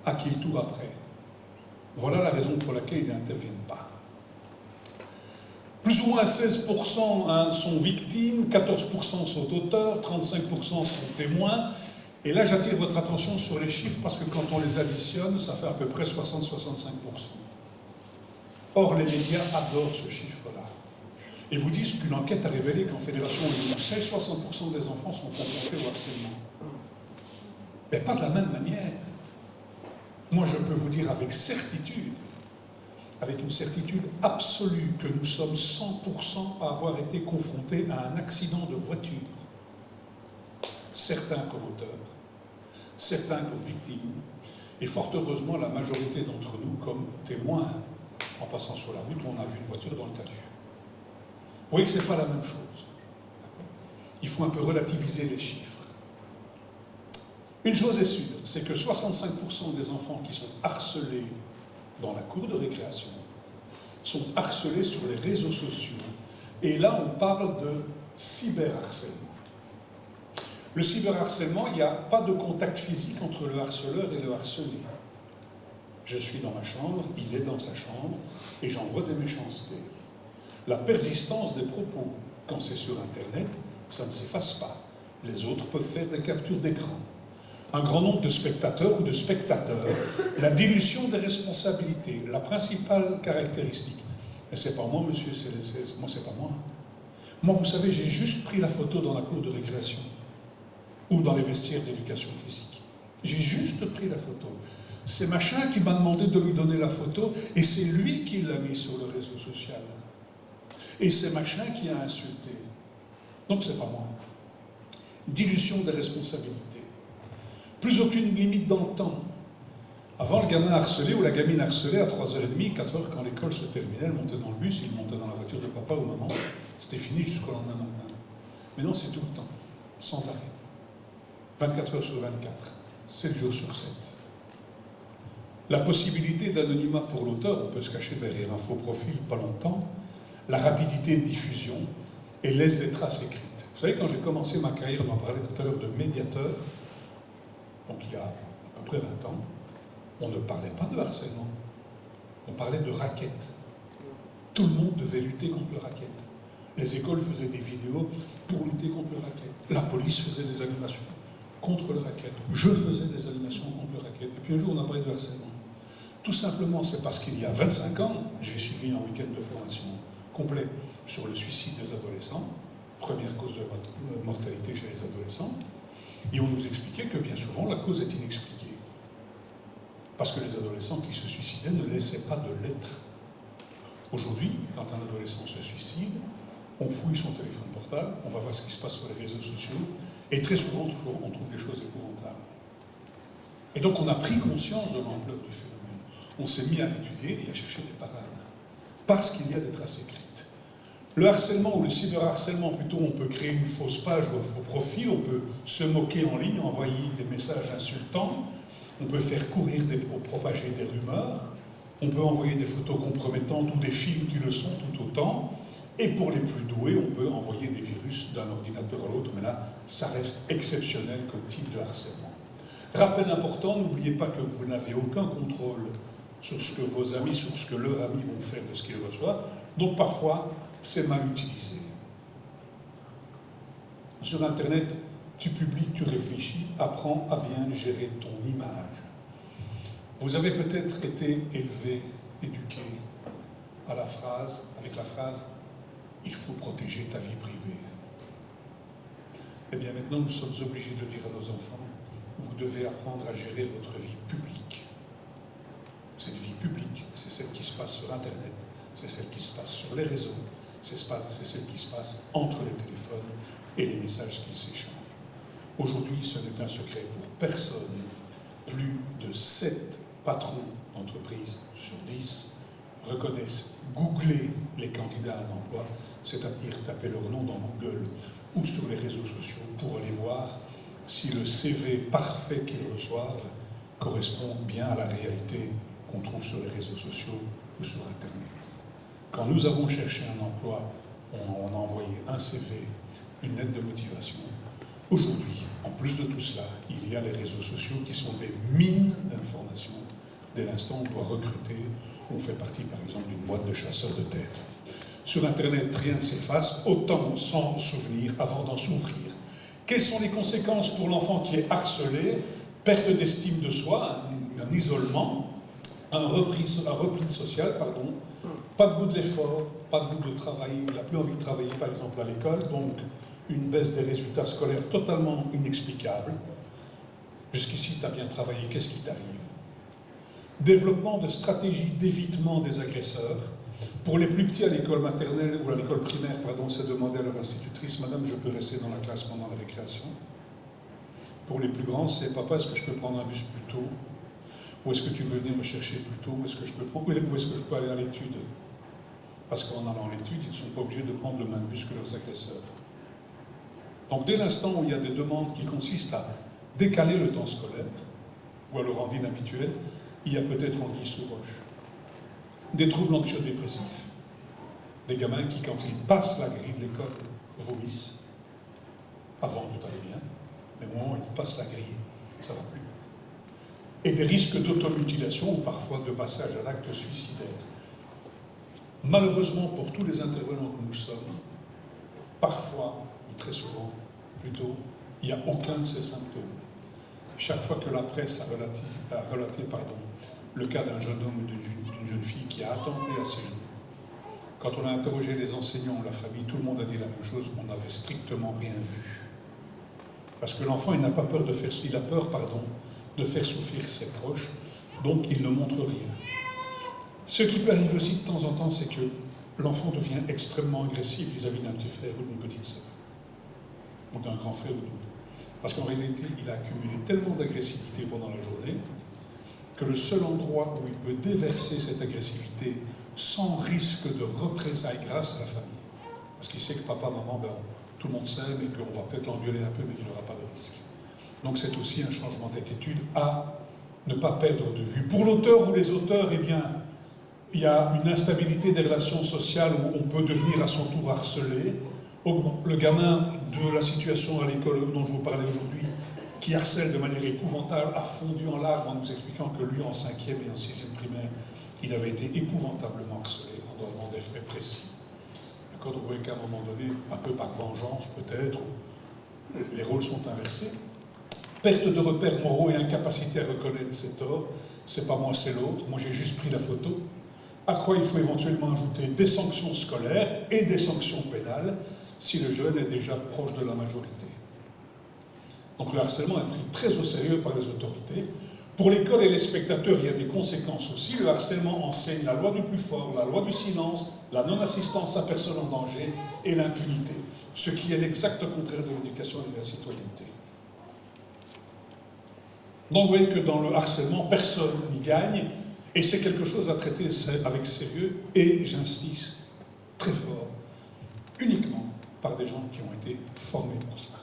à qui le tour après? Voilà la raison pour laquelle ils n'interviennent pas. Plus ou moins 16% sont victimes, 14% sont auteurs, 35% sont témoins. Et là, j'attire votre attention sur les chiffres parce que quand on les additionne, ça fait à peu près 60-65%. Or, les médias adorent ce chiffre-là. Et vous disent qu'une enquête a révélé qu'en Fédération Wallonie-Bruxelles, 60% des enfants sont confrontés au harcèlement. Mais pas de la même manière. Moi, je peux vous dire avec certitude, avec une certitude absolue, que nous sommes 100% à avoir été confrontés à un accident de voiture. Certains comme auteurs, certains comme victimes, et fort heureusement la majorité d'entre nous comme témoins. En passant sur la route, on a vu une voiture dans le talus. Vous voyez que ce n'est pas la même chose. Il faut un peu relativiser les chiffres. Une chose est sûre, c'est que 65% des enfants qui sont harcelés dans la cour de récréation sont harcelés sur les réseaux sociaux. Et là, on parle de cyberharcèlement. Le cyberharcèlement, il n'y a pas de contact physique entre le harceleur et le harcelé. Je suis dans ma chambre, il est dans sa chambre, et j'envoie des méchancetés. La persistance des propos, quand c'est sur Internet, ça ne s'efface pas. Les autres peuvent faire des captures d'écran. Un grand nombre de spectateurs ou de spectateurs, la dilution des responsabilités, la principale caractéristique. Mais c'est pas moi, monsieur, moi c'est pas moi. Moi, vous savez, j'ai juste pris la photo dans la cour de récréation ou dans les vestiaires d'éducation physique. J'ai juste pris la photo. C'est machin qui m'a demandé de lui donner la photo et c'est lui qui l'a mis sur le réseau social. Et c'est machin qui a insulté. Donc c'est pas moi. Dilution des responsabilités. Plus aucune limite dans le temps. Avant, le gamin harcelé ou la gamine harcelée à 3h30, 4h, quand l'école se terminait, elle montait dans le bus, il montait dans la voiture de papa ou maman. C'était fini jusqu'au lendemain matin. Mais non, c'est tout le temps, sans arrêt. 24 heures sur 24, 7 jours sur 7. La possibilité d'anonymat pour l'auteur, on peut se cacher derrière un faux profil pas longtemps, la rapidité de diffusion et laisse des traces écrites. Vous savez, quand j'ai commencé ma carrière, on en parlait tout à l'heure de médiateur, donc il y a à peu près 20 ans, on ne parlait pas de harcèlement, on parlait de raquette. Tout le monde devait lutter contre le racket. Les écoles faisaient des vidéos pour lutter contre le racket. La police faisait des animations contre le racket. Je faisais des animations contre le racket. Et puis un jour, on a parlé de harcèlement. Tout simplement, c'est parce qu'il y a 25 ans, j'ai suivi un week-end de formation complet sur le suicide des adolescents, première cause de mortalité chez les adolescents, et on nous expliquait que bien souvent, la cause est inexpliquée. Parce que les adolescents qui se suicidaient ne laissaient pas de lettres. Aujourd'hui, quand un adolescent se suicide, on fouille son téléphone portable, on va voir ce qui se passe sur les réseaux sociaux, et très souvent, toujours, on trouve des choses épouvantables. Et donc, on a pris conscience de l'ampleur du phénomène. On s'est mis à l'étudier et à chercher des parades. Parce qu'il y a des traces écrites. Le harcèlement ou le cyberharcèlement, plutôt, on peut créer une fausse page ou un faux profil, on peut se moquer en ligne, envoyer des messages insultants, on peut faire courir, propager des rumeurs, on peut envoyer des photos compromettantes ou des films qui le sont tout autant, et pour les plus doués, on peut envoyer des virus d'un ordinateur à l'autre, mais là, ça reste exceptionnel comme type de harcèlement. Rappel important, n'oubliez pas que vous n'avez aucun contrôle sur ce que vos amis, sur ce que leurs amis vont faire de ce qu'ils reçoivent, donc parfois, c'est mal utilisé. Sur Internet, tu publies, tu réfléchis, apprends à bien gérer ton image. Vous avez peut-être été élevé, éduqué avec la phrase « il faut protéger ta vie privée ». Eh bien maintenant, nous sommes obligés de dire à nos enfants « vous devez apprendre à gérer votre vie publique ». Cette vie publique, c'est celle qui se passe sur Internet, c'est celle qui se passe sur les réseaux, c'est celle qui se passe entre les téléphones et les messages qu'ils s'échangent. Aujourd'hui, ce n'est un secret pour personne. Plus de 7 patrons d'entreprises sur 10 reconnaissent googler les candidats à un emploi, c'est-à-dire taper leur nom dans Google ou sur les réseaux sociaux pour aller voir si le CV parfait qu'ils reçoivent correspond bien à la réalité qu'on trouve sur les réseaux sociaux ou sur Internet. Quand nous avons cherché un emploi, on a envoyé un CV, une lettre de motivation. Aujourd'hui, en plus de tout cela, il y a les réseaux sociaux qui sont des mines d'informations. Dès l'instant où on doit recruter, on fait partie par exemple d'une boîte de chasseurs de tête. Sur Internet, rien ne s'efface, autant s'en souvenir avant d'en souffrir. Quelles sont les conséquences pour l'enfant qui est harcelé? Perte d'estime de soi, un isolement, un repli social, pas de goût de l'effort, pas de goût de travail, il n'a plus envie de travailler par exemple à l'école, donc une baisse des résultats scolaires totalement inexplicable. Jusqu'ici, tu as bien travaillé, qu'est-ce qui t'arrive? Développement de stratégies d'évitement des agresseurs. Pour les plus petits à l'école maternelle ou à l'école primaire, c'est demander à leur institutrice, madame, je peux rester dans la classe pendant la récréation. Pour les plus grands, c'est papa, est-ce que je peux prendre un bus plus tôt? Ou est-ce que tu veux venir me chercher plus tôt? Où est-ce que je peux aller à l'étude? Parce qu'en allant à l'étude, ils ne sont pas obligés de prendre le même bus que leurs agresseurs. Donc dès l'instant où il y a des demandes qui consistent à décaler le temps scolaire, ou à le rendre inhabituel, il y a peut-être anguille sous roche. Des troubles anxio-dépressifs. Des gamins qui, quand ils passent la grille de l'école, vomissent. Avant, tout allait bien, mais au moment où ils passent la grille, ça ne va plus. Et des risques d'automutilation ou parfois de passage à l'acte suicidaire. Malheureusement, pour tous les intervenants que nous sommes, parfois, ou très souvent, plutôt, il n'y a aucun de ces symptômes. Chaque fois que la presse a relaté le cas d'un jeune homme ou d'une jeune fille qui a attenté à ses genoux, quand on a interrogé les enseignants ou la famille, tout le monde a dit la même chose, on n'avait strictement rien vu. Parce que l'enfant, il n'a pas peur de faire, il a peur, de faire souffrir ses proches, donc il ne montre rien. Ce qui peut arriver aussi de temps en temps, c'est que l'enfant devient extrêmement agressif vis-à-vis d'un petit frère ou d'une petite sœur, ou d'un grand frère ou d'une. Parce qu'en réalité, il a accumulé tellement d'agressivité pendant la journée que le seul endroit où il peut déverser cette agressivité sans risque de représailles graves, c'est la famille. Parce qu'il sait que papa, maman, tout le monde s'aime et qu'on va peut-être l'engueuler un peu, mais qu'il n'aura pas de risque. Donc c'est aussi un changement d'attitude à ne pas perdre de vue. Pour l'auteur ou les auteurs, eh bien, il y a une instabilité des relations sociales où on peut devenir à son tour harcelé. Le gamin de la situation à l'école dont je vous parlais aujourd'hui, qui harcèle de manière épouvantable, a fondu en larmes en nous expliquant que lui, en 5e et en 6e primaire, il avait été épouvantablement harcelé en donnant des faits précis. Et quand on voit qu'à un moment donné, un peu par vengeance peut-être, les rôles sont inversés. Perte de repères moraux et incapacité à reconnaître ses torts, c'est pas moi, c'est l'autre, moi j'ai juste pris la photo. À quoi il faut éventuellement ajouter des sanctions scolaires et des sanctions pénales si le jeune est déjà proche de la majorité. Donc le harcèlement est pris très au sérieux par les autorités. Pour l'école et les spectateurs, il y a des conséquences aussi. Le harcèlement enseigne la loi du plus fort, la loi du silence, la non-assistance à personne en danger et l'impunité, ce qui est l'exact contraire de l'éducation et de la citoyenneté. Donc vous voyez que dans le harcèlement, personne n'y gagne, et c'est quelque chose à traiter avec sérieux, et j'insiste très fort, uniquement par des gens qui ont été formés pour cela.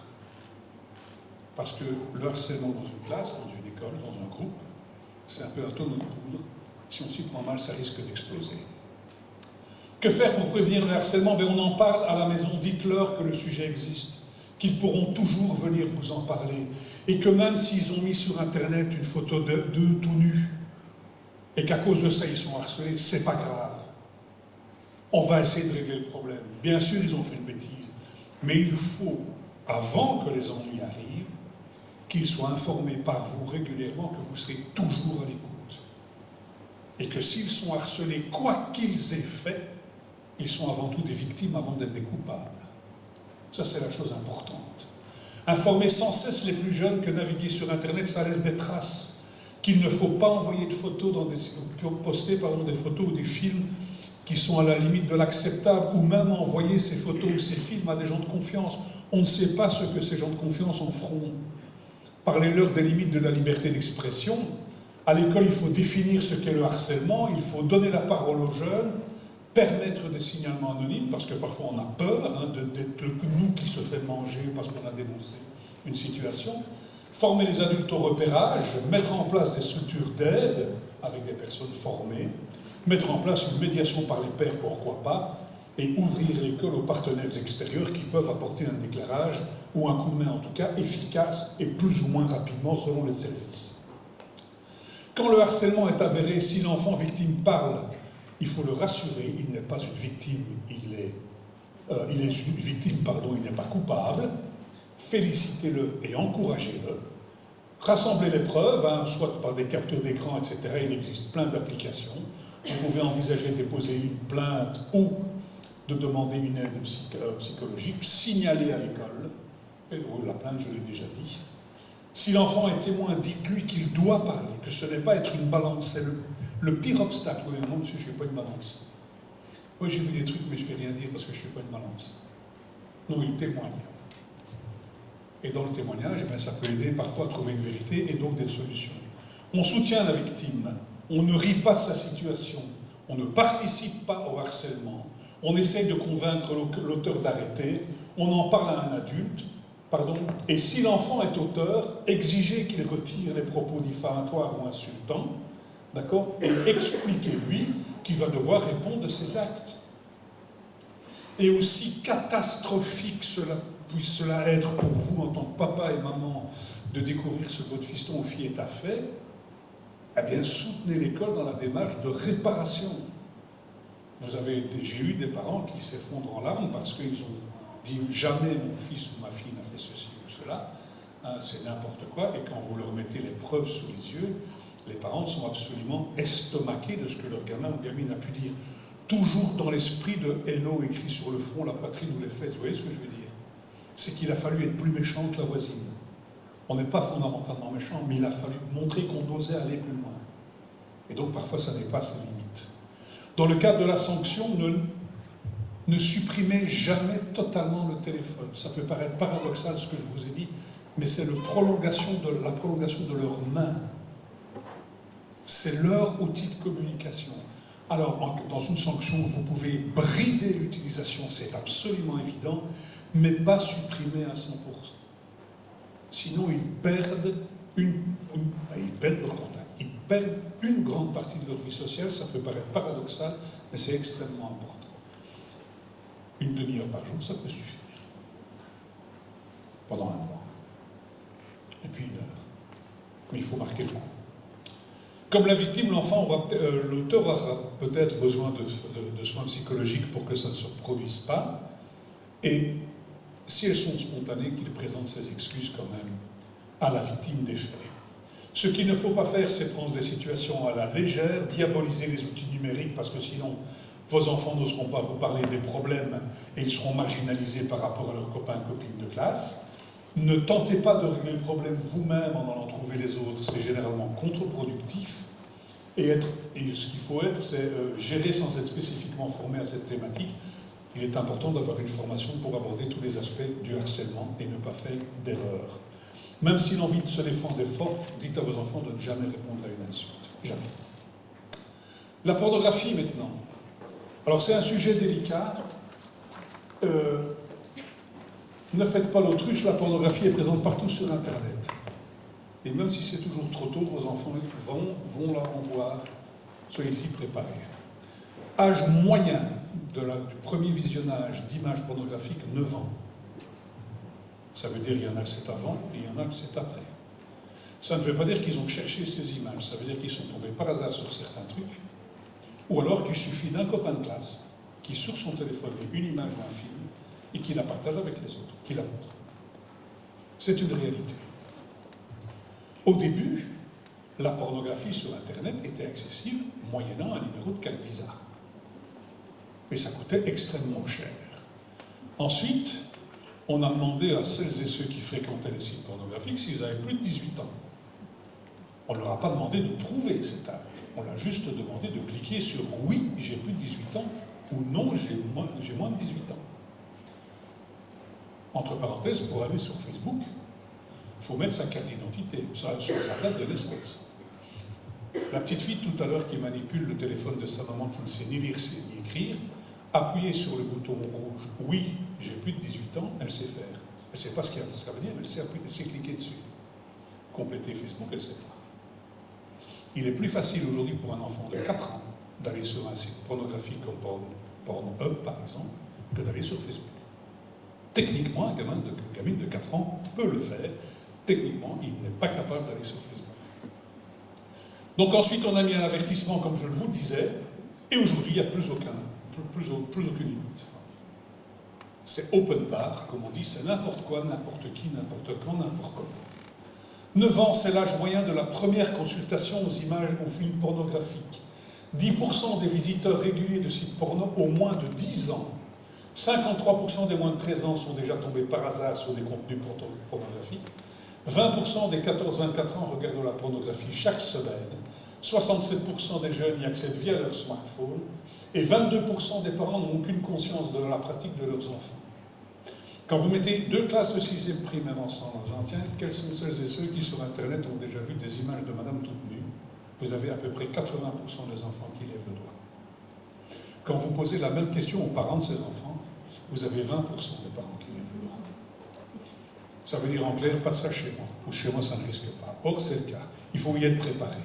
Parce que le harcèlement dans une classe, dans une école, dans un groupe, c'est un peu un tonneau de poudre. Si on s'y prend mal, ça risque d'exploser. Que faire pour prévenir le harcèlement? On en parle à la maison. Dites-leur que le sujet existe, qu'ils pourront toujours venir vous en parler. Et que même s'ils ont mis sur Internet une photo d'eux tout nus, et qu'à cause de ça ils sont harcelés, c'est pas grave. On va essayer de régler le problème. Bien sûr, ils ont fait une bêtise. Mais il faut, avant que les ennuis arrivent, qu'ils soient informés par vous régulièrement que vous serez toujours à l'écoute. Et que s'ils sont harcelés, quoi qu'ils aient fait, ils sont avant tout des victimes avant d'être des coupables. Ça, c'est la chose importante. Informer sans cesse les plus jeunes que naviguer sur Internet, ça laisse des traces. Qu'il ne faut pas envoyer de photos, poster des photos ou des films qui sont à la limite de l'acceptable, ou même envoyer ces photos ou ces films à des gens de confiance. On ne sait pas ce que ces gens de confiance en feront. Parlez-leur des limites de la liberté d'expression. À l'école, il faut définir ce qu'est le harcèlement, il faut donner la parole aux jeunes, permettre des signalements anonymes, parce que parfois on a peur d'être le nous qui se fait manger parce qu'on a dénoncé une situation, former les adultes au repérage, mettre en place des structures d'aide avec des personnes formées, mettre en place une médiation par les pairs, pourquoi pas, et ouvrir l'école aux partenaires extérieurs qui peuvent apporter un éclairage ou un coup de main en tout cas efficace et plus ou moins rapidement selon les services. Quand le harcèlement est avéré, si l'enfant victime parle, il faut le rassurer, il n'est pas une victime, il est une victime, pardon, il n'est pas coupable. Félicitez-le et encouragez-le. Rassemblez les preuves, soit par des captures d'écran, etc. Il existe plein d'applications. Vous pouvez envisager de déposer une plainte ou de demander une aide psychologique, signaler à l'école. La plainte, je l'ai déjà dit. Si l'enfant est témoin, dites-lui qu'il doit parler, que ce n'est pas être une balance, c'est le pire obstacle. Oui, non, monsieur, je ne suis pas une balance. Oui, j'ai vu des trucs, mais je ne vais rien dire parce que je ne suis pas une balance. Non, il témoigne. Et dans le témoignage, ça peut aider parfois à trouver une vérité et donc des solutions. On soutient la victime, on ne rit pas de sa situation, on ne participe pas au harcèlement, on essaye de convaincre l'auteur d'arrêter, on en parle à un adulte, et si l'enfant est auteur, exigez qu'il retire les propos diffamatoires ou insultants, d'accord, et expliquez-lui qu'il va devoir répondre de ses actes. Et aussi catastrophique puisse cela être pour vous en tant que papa et maman de découvrir ce que votre fiston ou fille a fait, eh bien soutenez l'école dans la démarche de réparation. J'ai eu des parents qui s'effondrent en larmes parce qu'ils ont dit jamais mon fils ou ma fille n'a fait ceci ou cela, c'est n'importe quoi, et quand vous leur mettez les preuves sous les yeux, les parents sont absolument estomaqués de ce que leur gamin ou gamine a pu dire. Toujours dans l'esprit de Hello écrit sur le front, la poitrine ou les fesses, vous voyez ce que je veux dire? C'est qu'il a fallu être plus méchant que la voisine. On n'est pas fondamentalement méchant, mais il a fallu montrer qu'on osait aller plus loin. Et donc parfois ça dépasse les limites. Dans le cadre de la sanction, ne supprimez jamais totalement le téléphone. Ça peut paraître paradoxal ce que je vous ai dit, mais c'est la prolongation de leurs mains. C'est leur outil de communication. Alors, dans une sanction, vous pouvez brider l'utilisation, c'est absolument évident, mais pas supprimer à 100%. Sinon, ils perdent leur contact. Ils perdent une grande partie de leur vie sociale, ça peut paraître paradoxal, mais c'est extrêmement important. Une demi-heure par jour, ça peut suffire. Pendant un mois. Et puis 1 heure. Mais il faut marquer le coup. Comme la victime, l'auteur aura peut-être besoin de soins psychologiques pour que ça ne se reproduise pas. Et si elles sont spontanées, qu'il présente ses excuses quand même à la victime des faits. Ce qu'il ne faut pas faire, c'est prendre des situations à la légère, diaboliser les outils numériques, parce que sinon, vos enfants n'oseront pas vous parler des problèmes et ils seront marginalisés par rapport à leurs copains et copines de classe. Ne tentez pas de régler le problème vous-même en allant trouver les autres, c'est généralement contre-productif. Et ce qu'il faut être, c'est gérer sans être spécifiquement formé à cette thématique. Il est important d'avoir une formation pour aborder tous les aspects du harcèlement et ne pas faire d'erreur. Même si l'envie de se défendre est forte, dites à vos enfants de ne jamais répondre à une insulte. Jamais. La pornographie maintenant. Alors c'est un sujet délicat. Ne faites pas l'autruche, la pornographie est présente partout sur Internet. Et même si c'est toujours trop tôt, vos enfants vont la revoir. Soyez-y préparés. Âge moyen du premier visionnage d'images pornographiques, 9 ans. Ça veut dire qu'il y en a que c'est avant et il y en a que c'est après. Ça ne veut pas dire qu'ils ont cherché ces images, ça veut dire qu'ils sont tombés par hasard sur certains trucs, ou alors qu'il suffit d'un copain de classe qui, sur son téléphone, ait une image d'un film et qui la partage avec les autres, qui la montre. C'est une réalité. Au début, la pornographie sur Internet était accessible moyennant un numéro de carte Visa. Mais ça coûtait extrêmement cher. Ensuite, on a demandé à celles et ceux qui fréquentaient les sites pornographiques s'ils avaient plus de 18 ans. On ne leur a pas demandé de prouver cet âge. On leur a juste demandé de cliquer sur « oui, j'ai plus de 18 ans » ou « non, j'ai moins de 18 ans ». Entre parenthèses, pour aller sur Facebook, il faut mettre sa carte d'identité, sa date de naissance. La petite fille tout à l'heure qui manipule le téléphone de sa maman qui ne sait ni lire ni écrire, appuyez sur le bouton rouge, oui, j'ai plus de 18 ans, elle sait faire. Elle ne sait pas ce que ça veut dire, mais elle sait cliquer dessus. Compléter Facebook, elle ne sait pas. Il est plus facile aujourd'hui pour un enfant de 4 ans d'aller sur un site pornographique comme Pornhub, par exemple, que d'aller sur Facebook. Techniquement, une gamine de 4 ans peut le faire. Techniquement, il n'est pas capable d'aller sur Facebook. Donc ensuite, on a mis un avertissement, comme je vous le disais, et aujourd'hui, il n'y a plus aucune limite. C'est open bar, comme on dit, c'est n'importe quoi, n'importe qui, n'importe quand, n'importe comment. 9 ans, c'est l'âge moyen de la première consultation aux images, aux films pornographiques. 10% des visiteurs réguliers de sites porno ont moins de 10 ans. 53% des moins de 13 ans sont déjà tombés par hasard sur des contenus pornographiques. 20% des 14-24 ans regardent la pornographie chaque semaine. 67% des jeunes y accèdent via leur smartphone. Et 22% des parents n'ont aucune conscience de la pratique de leurs enfants. Quand vous mettez 2 classes de 6e primaire ensemble, tiens, quels sont celles et ceux qui sur Internet ont déjà vu des images de madame toute nue? Vous avez à peu près 80% des enfants qui lèvent le doigt. Quand vous posez la même question aux parents de ces enfants, vous avez 20% des parents qui lèvent le doigt. Ça veut dire en clair, pas de ça chez moi, ou chez moi ça ne risque pas. Or, c'est le cas. Il faut y être préparé.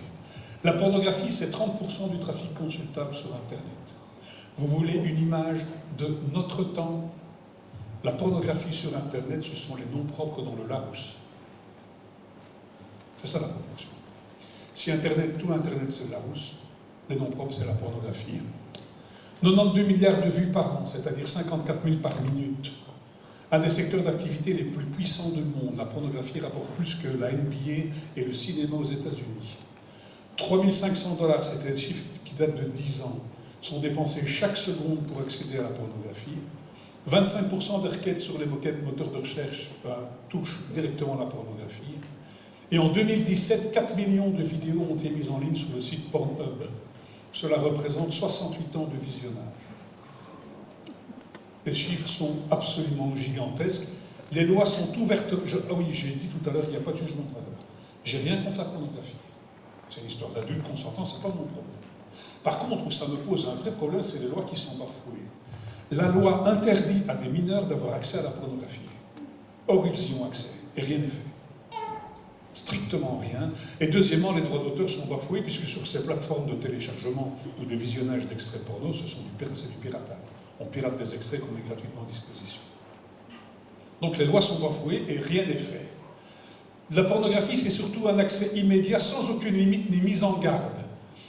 La pornographie, c'est 30% du trafic consultable sur Internet. Vous voulez une image de notre temps? La pornographie sur Internet, ce sont les noms propres dans le Larousse. C'est ça la proportion. Si tout Internet c'est le Larousse, les noms propres c'est la pornographie. 92 milliards de vues par an, c'est-à-dire 54 000 par minute. Un des secteurs d'activité les plus puissants du monde. La pornographie rapporte plus que la NBA et le cinéma aux États-Unis. 3 500 $, c'était un chiffre qui date de 10 ans, sont dépensés chaque seconde pour accéder à la pornographie. 25% des requêtes sur les moteurs de recherche touchent directement la pornographie. Et en 2017, 4 millions de vidéos ont été mises en ligne sur le site Pornhub. Cela représente 68 ans de visionnage. Les chiffres sont absolument gigantesques. Les lois sont ouvertes. Oui, j'ai dit tout à l'heure, il n'y a pas de jugement de valeur. J'ai rien contre la pornographie. C'est une histoire d'adultes consentants, ce n'est pas mon problème. Par contre, où ça me pose un vrai problème, c'est les lois qui sont bafouées. La loi interdit à des mineurs d'avoir accès à la pornographie. Or, ils y ont accès, et rien n'est fait. Strictement rien. Et deuxièmement, les droits d'auteur sont bafoués, puisque sur ces plateformes de téléchargement ou de visionnage d'extraits porno, c'est du piratage. On pirate des extraits qu'on met gratuitement à disposition. Donc les lois sont bafouées et rien n'est fait. La pornographie, c'est surtout un accès immédiat, sans aucune limite ni mise en garde.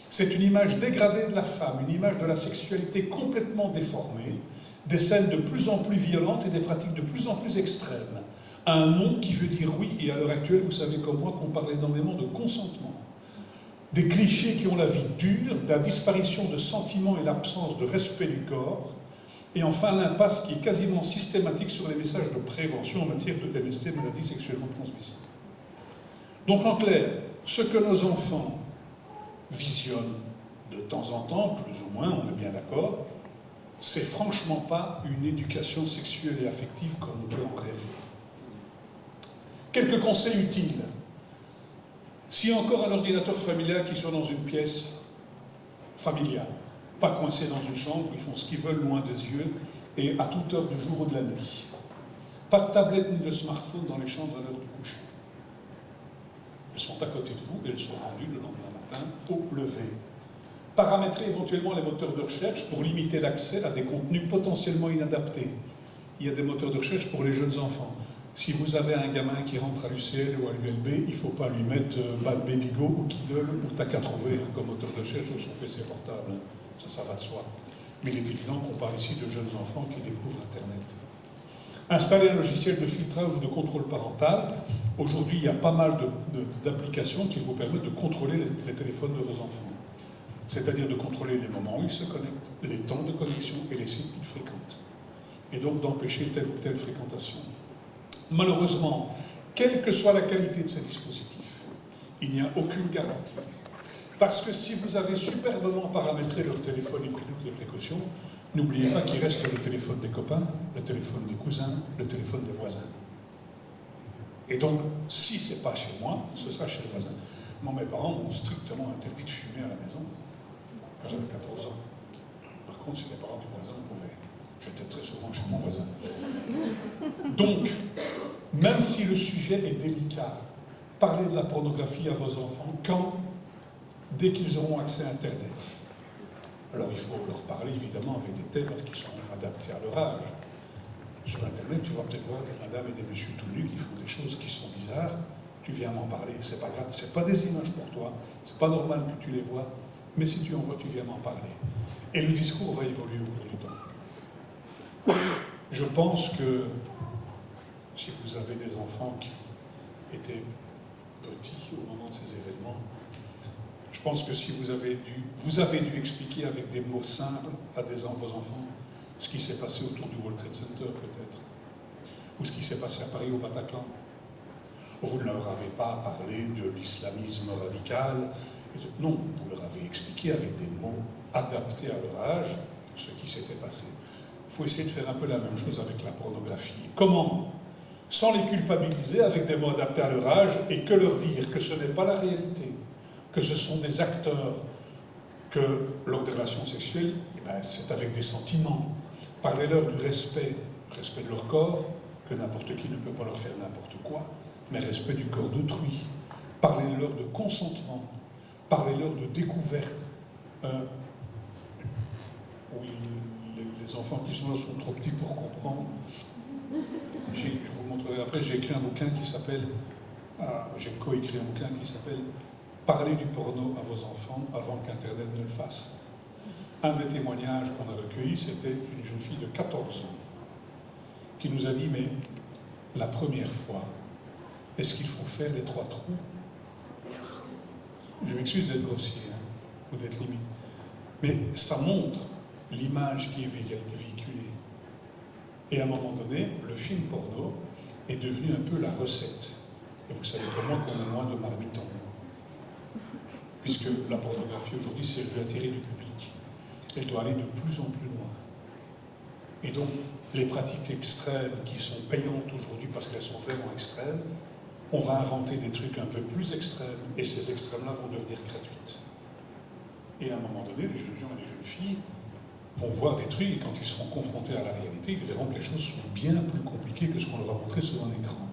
C'est une image dégradée de la femme, une image de la sexualité complètement déformée, des scènes de plus en plus violentes et des pratiques de plus en plus extrêmes. Un nom qui veut dire oui, et à l'heure actuelle, vous savez comme moi qu'on parle énormément de consentement. Des clichés qui ont la vie dure, de la disparition de sentiments et l'absence de respect du corps, et enfin l'impasse qui est quasiment systématique sur les messages de prévention en matière de MST, maladie sexuellement transmissible. Donc en clair, ce que nos enfants visionnent de temps en temps, plus ou moins, on est bien d'accord, c'est franchement pas une éducation sexuelle et affective comme on peut en rêver. Quelques conseils utiles. S'il y a encore un ordinateur familial qui soit dans une pièce familiale, pas coincé dans une chambre, ils font ce qu'ils veulent loin des yeux et à toute heure du jour ou de la nuit. Pas de tablette ni de smartphone dans les chambres à l'heure du coucher. Elles sont à côté de vous et elles sont rendues le lendemain matin au lever. Paramétrer éventuellement les moteurs de recherche pour limiter l'accès à des contenus potentiellement inadaptés. Il y a des moteurs de recherche pour les jeunes enfants. Si vous avez un gamin qui rentre à l'UCL ou à l'ULB, il ne faut pas lui mettre Babygo ou Kiddle ou T'as qu'à trouver comme moteur de recherche sur son PC portable. Ça va de soi. Mais il est évident qu'on parle ici de jeunes enfants qui découvrent Internet. Installer un logiciel de filtrage ou de contrôle parental. Aujourd'hui, il y a pas mal d'applications qui vous permettent de contrôler les téléphones de vos enfants. C'est-à-dire de contrôler les moments où ils se connectent, les temps de connexion et les sites qu'ils fréquentent. Et donc d'empêcher telle ou telle fréquentation. Malheureusement, quelle que soit la qualité de ces dispositifs, il n'y a aucune garantie. Parce que si vous avez superbement paramétré leur téléphone et pris toutes les précautions, n'oubliez pas qu'il reste le téléphone des copains, le téléphone des cousins, le téléphone des voisins. Et donc, si ce n'est pas chez moi, ce sera chez le voisin. Moi, mes parents m'ont strictement interdit de fumer à la maison quand j'avais 14 ans. Par contre, si les parents du voisin pouvaient, j'étais très souvent chez mon voisin. Donc, même si le sujet est délicat, parlez de la pornographie à vos enfants quand, dès qu'ils auront accès à Internet. Alors il faut leur parler évidemment avec des thèmes qui sont adaptés à leur âge. Sur Internet, tu vas peut-être voir des madames et des messieurs tout nus qui font des choses qui sont bizarres. Tu viens m'en parler, c'est pas grave, c'est pas des images pour toi, c'est pas normal que tu les vois, mais si tu en vois, tu viens m'en parler. Et le discours va évoluer au cours du temps. Je pense que si vous avez des enfants qui étaient petits au moment de ces événements, je pense que si vous avez dû expliquer avec des mots simples à vos enfants ce qui s'est passé autour du World Trade Center peut-être, ou ce qui s'est passé à Paris au Bataclan. Vous ne leur avez pas parlé de l'islamisme radical, non, vous leur avez expliqué avec des mots adaptés à leur âge ce qui s'était passé. Il faut essayer de faire un peu la même chose avec la pornographie. Comment ? Sans les culpabiliser avec des mots adaptés à leur âge et que leur dire que ce n'est pas la réalité, que ce sont des acteurs, que lors des relations sexuelles, c'est avec des sentiments. Parlez-leur du respect de leur corps, que n'importe qui ne peut pas leur faire n'importe quoi, mais respect du corps d'autrui. Parlez-leur de consentement, parlez-leur de découverte. Oui, les enfants qui sont là sont trop petits pour comprendre. Je vous montrerai après, j'ai écrit un bouquin qui s'appelle, j'ai coécrit un bouquin qui s'appelle « Parlez du porno à vos enfants avant qu'Internet ne le fasse ». Un des témoignages qu'on a recueillis, c'était une jeune fille de 14 ans qui nous a dit « Mais la première fois, est-ce qu'il faut faire les 3 trous ?» Je m'excuse d'être grossier, ou d'être limite, mais ça montre l'image qui est véhiculée. Et à un moment donné, le film porno est devenu un peu la recette. Et vous savez comment qu'on a moins de marmitons. Puisque la pornographie aujourd'hui, si elle veut attirer du public, elle doit aller de plus en plus loin. Et donc, les pratiques extrêmes qui sont payantes aujourd'hui parce qu'elles sont vraiment extrêmes, on va inventer des trucs un peu plus extrêmes et ces extrêmes-là vont devenir gratuites. Et à un moment donné, les jeunes gens et les jeunes filles vont voir des trucs et quand ils seront confrontés à la réalité, ils verront que les choses sont bien plus compliquées que ce qu'on leur a montré sur un écran.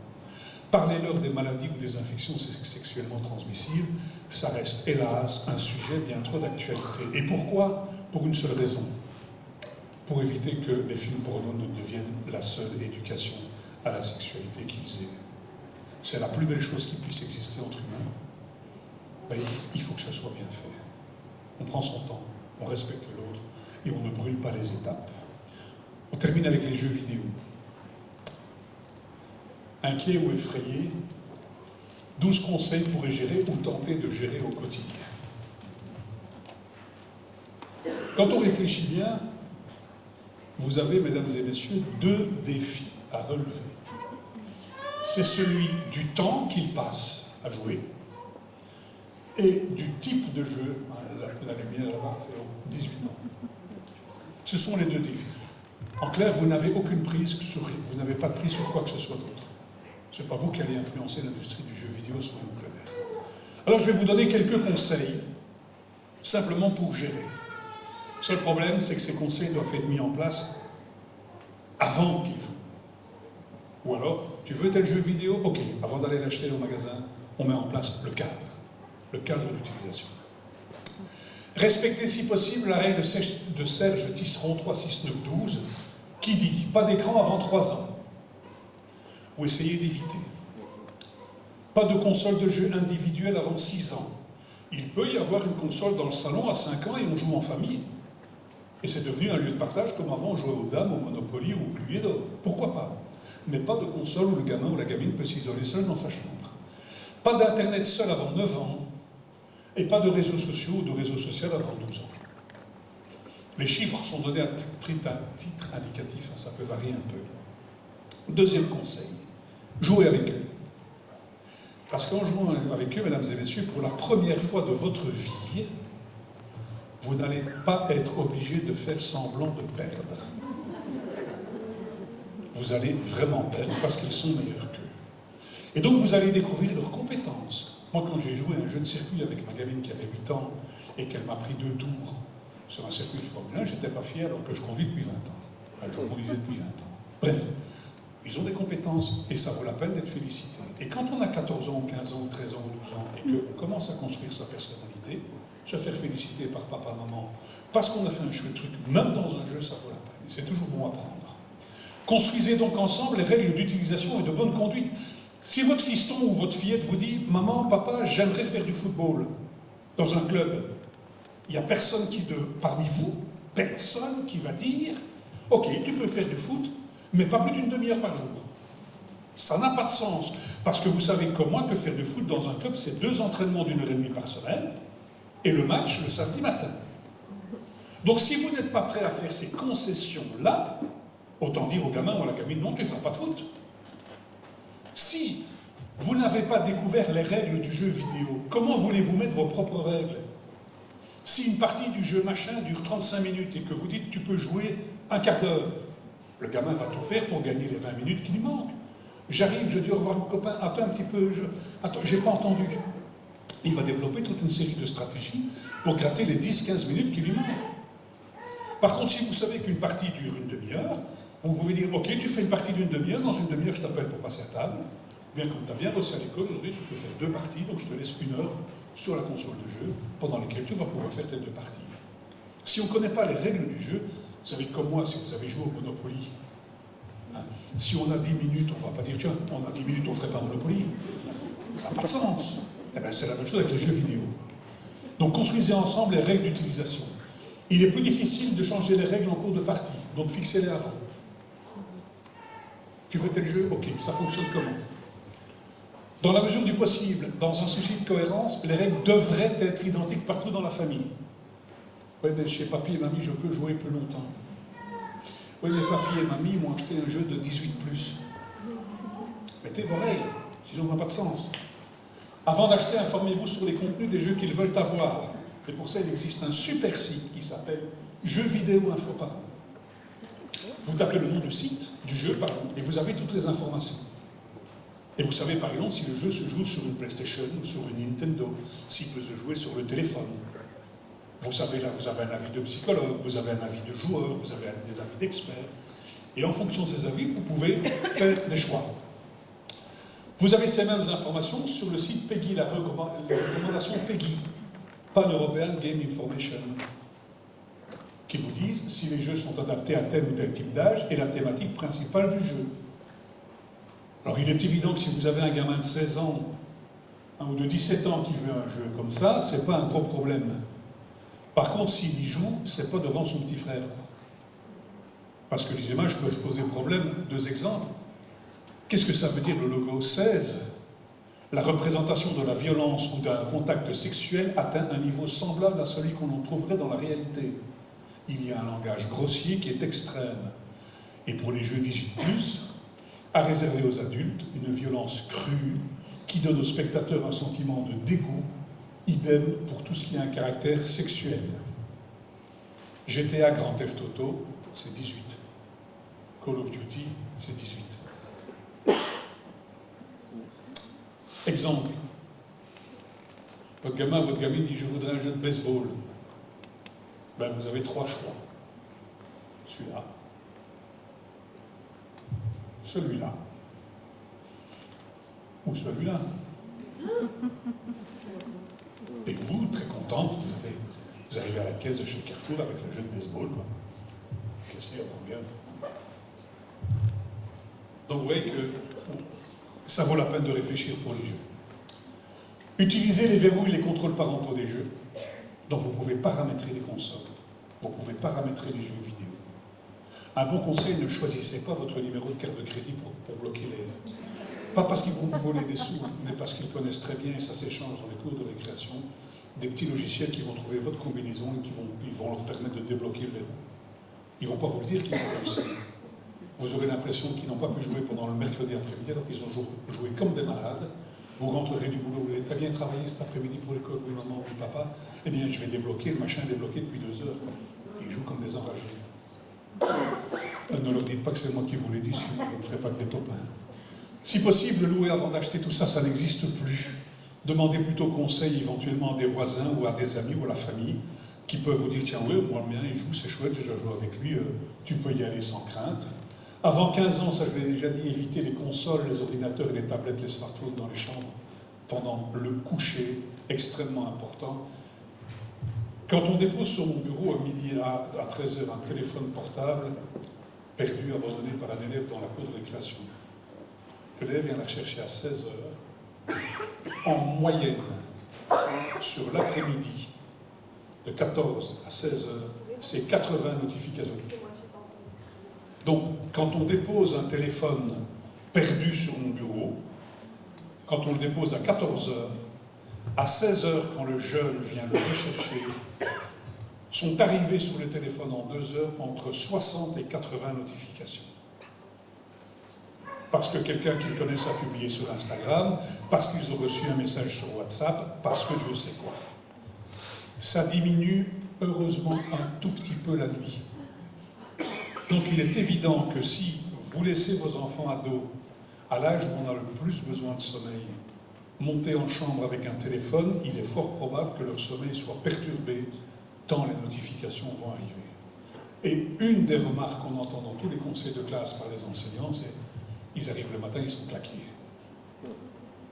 Parlez-leur des maladies ou des infections sexuellement transmissibles, ça reste hélas un sujet bien trop d'actualité. Et pourquoi ? Pour une seule raison. Pour éviter que les films porno ne deviennent la seule éducation à la sexualité qu'ils aient. C'est la plus belle chose qui puisse exister entre humains. Mais il faut que ce soit bien fait. On prend son temps, on respecte l'autre et on ne brûle pas les étapes. On termine avec les jeux vidéo. Inquiet ou effrayé, 12 conseils pour y gérer ou tenter de gérer au quotidien. Quand on réfléchit bien, vous avez, mesdames et messieurs, 2 défis à relever. C'est celui du temps qu'il passe à jouer et du type de jeu. La lumière là-bas, c'est 18 ans. Ce sont les 2 défis. En clair, vous n'avez aucune prise sur, vous n'avez pas de prise sur quoi que ce soit d'autre. Ce n'est pas vous qui allez influencer l'industrie du jeu vidéo, soyons clairs. Alors je vais vous donner quelques conseils, simplement pour gérer. Le seul problème, c'est que ces conseils doivent être mis en place avant qu'ils jouent. Ou alors, tu veux tel jeu vidéo? Ok, avant d'aller l'acheter au magasin, on met en place le cadre d'utilisation. Respectez si possible la règle de Serge Tisseron 36912 qui dit « Pas d'écran avant 3 ans » ou essayez d'éviter. Pas de console de jeu individuelle avant 6 ans. Il peut y avoir une console dans le salon à 5 ans et on joue en famille. Et c'est devenu un lieu de partage comme avant on jouait aux dames, au Monopoly ou au Cluedo. Pourquoi pas? Mais pas de console où le gamin ou la gamine peut s'isoler seul dans sa chambre. Pas d'internet seul avant 9 ans. Et pas de réseaux sociaux ou de réseaux sociaux avant 12 ans. Les chiffres sont donnés à titre indicatif, ça peut varier un peu. Deuxième conseil, jouez avec eux. Parce qu'en jouant avec eux, mesdames et messieurs, pour la première fois de votre vie, vous n'allez pas être obligé de faire semblant de perdre. Vous allez vraiment perdre parce qu'ils sont meilleurs qu'eux. Et donc vous allez découvrir leurs compétences. Moi, quand j'ai joué à un jeu de circuit avec ma gamine qui avait 8 ans et qu'elle m'a pris 2 tours sur un circuit de Formule 1, j'étais pas fier alors que je conduis depuis 20 ans. Enfin, je conduisais depuis 20 ans. Bref, ils ont des compétences et ça vaut la peine d'être félicité. Et quand on a 14 ans, ou 15 ans, ou 13 ans, ou 12 ans et qu'on commence à construire sa personnalité, se faire féliciter par papa, maman, parce qu'on a fait un chouette truc, même dans un jeu, ça vaut la peine. Et c'est toujours bon à prendre. Construisez donc ensemble les règles d'utilisation et de bonne conduite. Si votre fiston ou votre fillette vous dit « Maman, papa, j'aimerais faire du football dans un club », il n'y a personne parmi vous, personne qui va dire « Ok, tu peux faire du foot, mais pas plus d'une demi-heure par jour ». Ça n'a pas de sens, parce que vous savez comme moi que faire du foot dans un club, c'est 2 entraînements d'1h30 par semaine, et le match le samedi matin. Donc si vous n'êtes pas prêt à faire ces concessions-là, autant dire au gamin ou à la gamine, non, tu ne feras pas de foot. Si vous n'avez pas découvert les règles du jeu vidéo, comment voulez-vous mettre vos propres règles? Si une partie du jeu machin dure 35 minutes et que vous dites tu peux jouer un quart d'heure, le gamin va tout faire pour gagner les 20 minutes qui lui manquent. J'arrive, je dis au revoir mon copain, attends un petit peu, attends, j'ai pas entendu. Il va développer toute une série de stratégies pour gratter les 10-15 minutes qui lui manquent. Par contre, si vous savez qu'une partie dure une demi-heure, vous pouvez dire, ok, tu fais une partie d'une demi-heure, dans une demi-heure je t'appelle pour passer à table. Bien comme tu as bien bossé à l'école, aujourd'hui tu peux faire 2 parties, donc je te laisse 1 heure sur la console de jeu, pendant lesquelles tu vas pouvoir faire tes 2 parties. Si on ne connaît pas les règles du jeu, vous savez comme moi, si vous avez joué au Monopoly, hein, si on a 10 minutes, on ne va pas dire, tiens, on a 10 minutes, on ne ferait pas Monopoly. Ça n'a pas de sens. Eh bien, c'est la même chose avec les jeux vidéo. Donc construisez ensemble les règles d'utilisation. Il est plus difficile de changer les règles en cours de partie, donc fixez-les avant. Tu veux tel jeu? Ok, ça fonctionne comment? Dans la mesure du possible, dans un souci de cohérence, les règles devraient être identiques partout dans la famille. Oui, mais chez papy et mamie, je peux jouer plus longtemps. Oui, mais papy et mamie m'ont acheté un jeu de 18+. Mettez vos règles, sinon ça n'a pas de sens. Avant d'acheter, informez-vous sur les contenus des jeux qu'ils veulent avoir. Et pour ça, il existe un super site qui s'appelle Jeux vidéo info parents. Vous tapez le nom du site, du jeu, pardon, et vous avez toutes les informations. Et vous savez par exemple si le jeu se joue sur une PlayStation ou sur une Nintendo, s'il peut se jouer sur le téléphone. Vous savez là, vous avez un avis de psychologue, vous avez un avis de joueur, vous avez des avis d'experts. Et en fonction de ces avis, vous pouvez faire des choix. Vous avez ces mêmes informations sur le site PEGI, la recommandation PEGI, Pan-European Game Information, qui vous disent si les jeux sont adaptés à tel ou tel type d'âge et la thématique principale du jeu. Alors il est évident que si vous avez un gamin de 16 ans ou de 17 ans qui veut un jeu comme ça, c'est pas un gros problème. Par contre, s'il y joue, c'est pas devant son petit frère, quoi. Parce que les images peuvent poser problème. 2 exemples. Qu'est-ce que ça veut dire le logo 16? La représentation de la violence ou d'un contact sexuel atteint un niveau semblable à celui qu'on en trouverait dans la réalité. Il y a un langage grossier qui est extrême. Et pour les jeux 18+, à réserver aux adultes, une violence crue qui donne au spectateur un sentiment de dégoût, idem pour tout ce qui a un caractère sexuel. GTA Grand Theft Auto, c'est 18. Call of Duty, c'est 18. Exemple. Votre gamin, votre gamine dit « Je voudrais un jeu de baseball ». Ben, vous avez 3 choix. Celui-là. Celui-là. Ou celui-là. Et vous, très contente, vous arrivez à la caisse de chez Carrefour avec le jeu de baseball, quoi. Cassé avant bien. Donc vous voyez que ça vaut la peine de réfléchir pour les jeux. Utilisez les verrouilles et les contrôles parentaux des jeux. Donc vous pouvez paramétrer les consoles. Vous pouvez paramétrer les jeux vidéo. Un bon conseil, ne choisissez pas votre numéro de carte de crédit pour bloquer les... Pas parce qu'ils vont vous voler des sous, mais parce qu'ils connaissent très bien, et ça s'échange dans les cours de récréation, des petits logiciels qui vont trouver votre combinaison et qui vont leur permettre de débloquer le verrou. Ils ne vont pas vous le dire qu'ils ont réussi. Vous aurez l'impression qu'ils n'ont pas pu jouer pendant le mercredi après-midi, alors qu'ils ont joué comme des malades. Vous rentrerez du boulot, vous allez très bien travaillé cet après-midi pour l'école, oui maman, oui papa. Eh bien, je vais débloquer, le machin est débloqué depuis 2 heures. Quoi. Et ils jouent comme des enragés. Ne leur dites pas que c'est moi qui vous l'ai dit, sinon vous ne ferez pas que des copains. Si possible, louer avant d'acheter tout ça, ça n'existe plus. Demandez plutôt conseil éventuellement à des voisins ou à des amis ou à la famille qui peuvent vous dire, tiens, oui, moi le mien il joue, c'est chouette, j'ai déjà joué avec lui, tu peux y aller sans crainte. Avant 15 ans, ça je l'ai déjà dit, évitez les consoles, les ordinateurs et les tablettes, les smartphones dans les chambres pendant le coucher, extrêmement important. Quand on dépose sur mon bureau à midi à 13h un téléphone portable perdu, abandonné par un élève dans la cour de récréation, que l'élève vient la chercher à 16h, en moyenne, sur l'après-midi, de 14 à 16h, c'est 80 notifications. Donc, quand on dépose un téléphone perdu sur mon bureau, quand on le dépose à 14h, à 16h, quand le jeune vient le rechercher, sont arrivés sur le téléphone en 2 heures entre 60 et 80 notifications. Parce que quelqu'un qu'ils connaissent a publié sur Instagram, parce qu'ils ont reçu un message sur WhatsApp, parce que Dieu sait quoi. Ça diminue, heureusement, un tout petit peu la nuit. Donc il est évident que si vous laissez vos enfants ados, à l'âge où on a le plus besoin de sommeil, monter en chambre avec un téléphone, il est fort probable que leur sommeil soit perturbé tant les notifications vont arriver. Et une des remarques qu'on entend dans tous les conseils de classe par les enseignants, c'est ils arrivent le matin, ils sont claqués.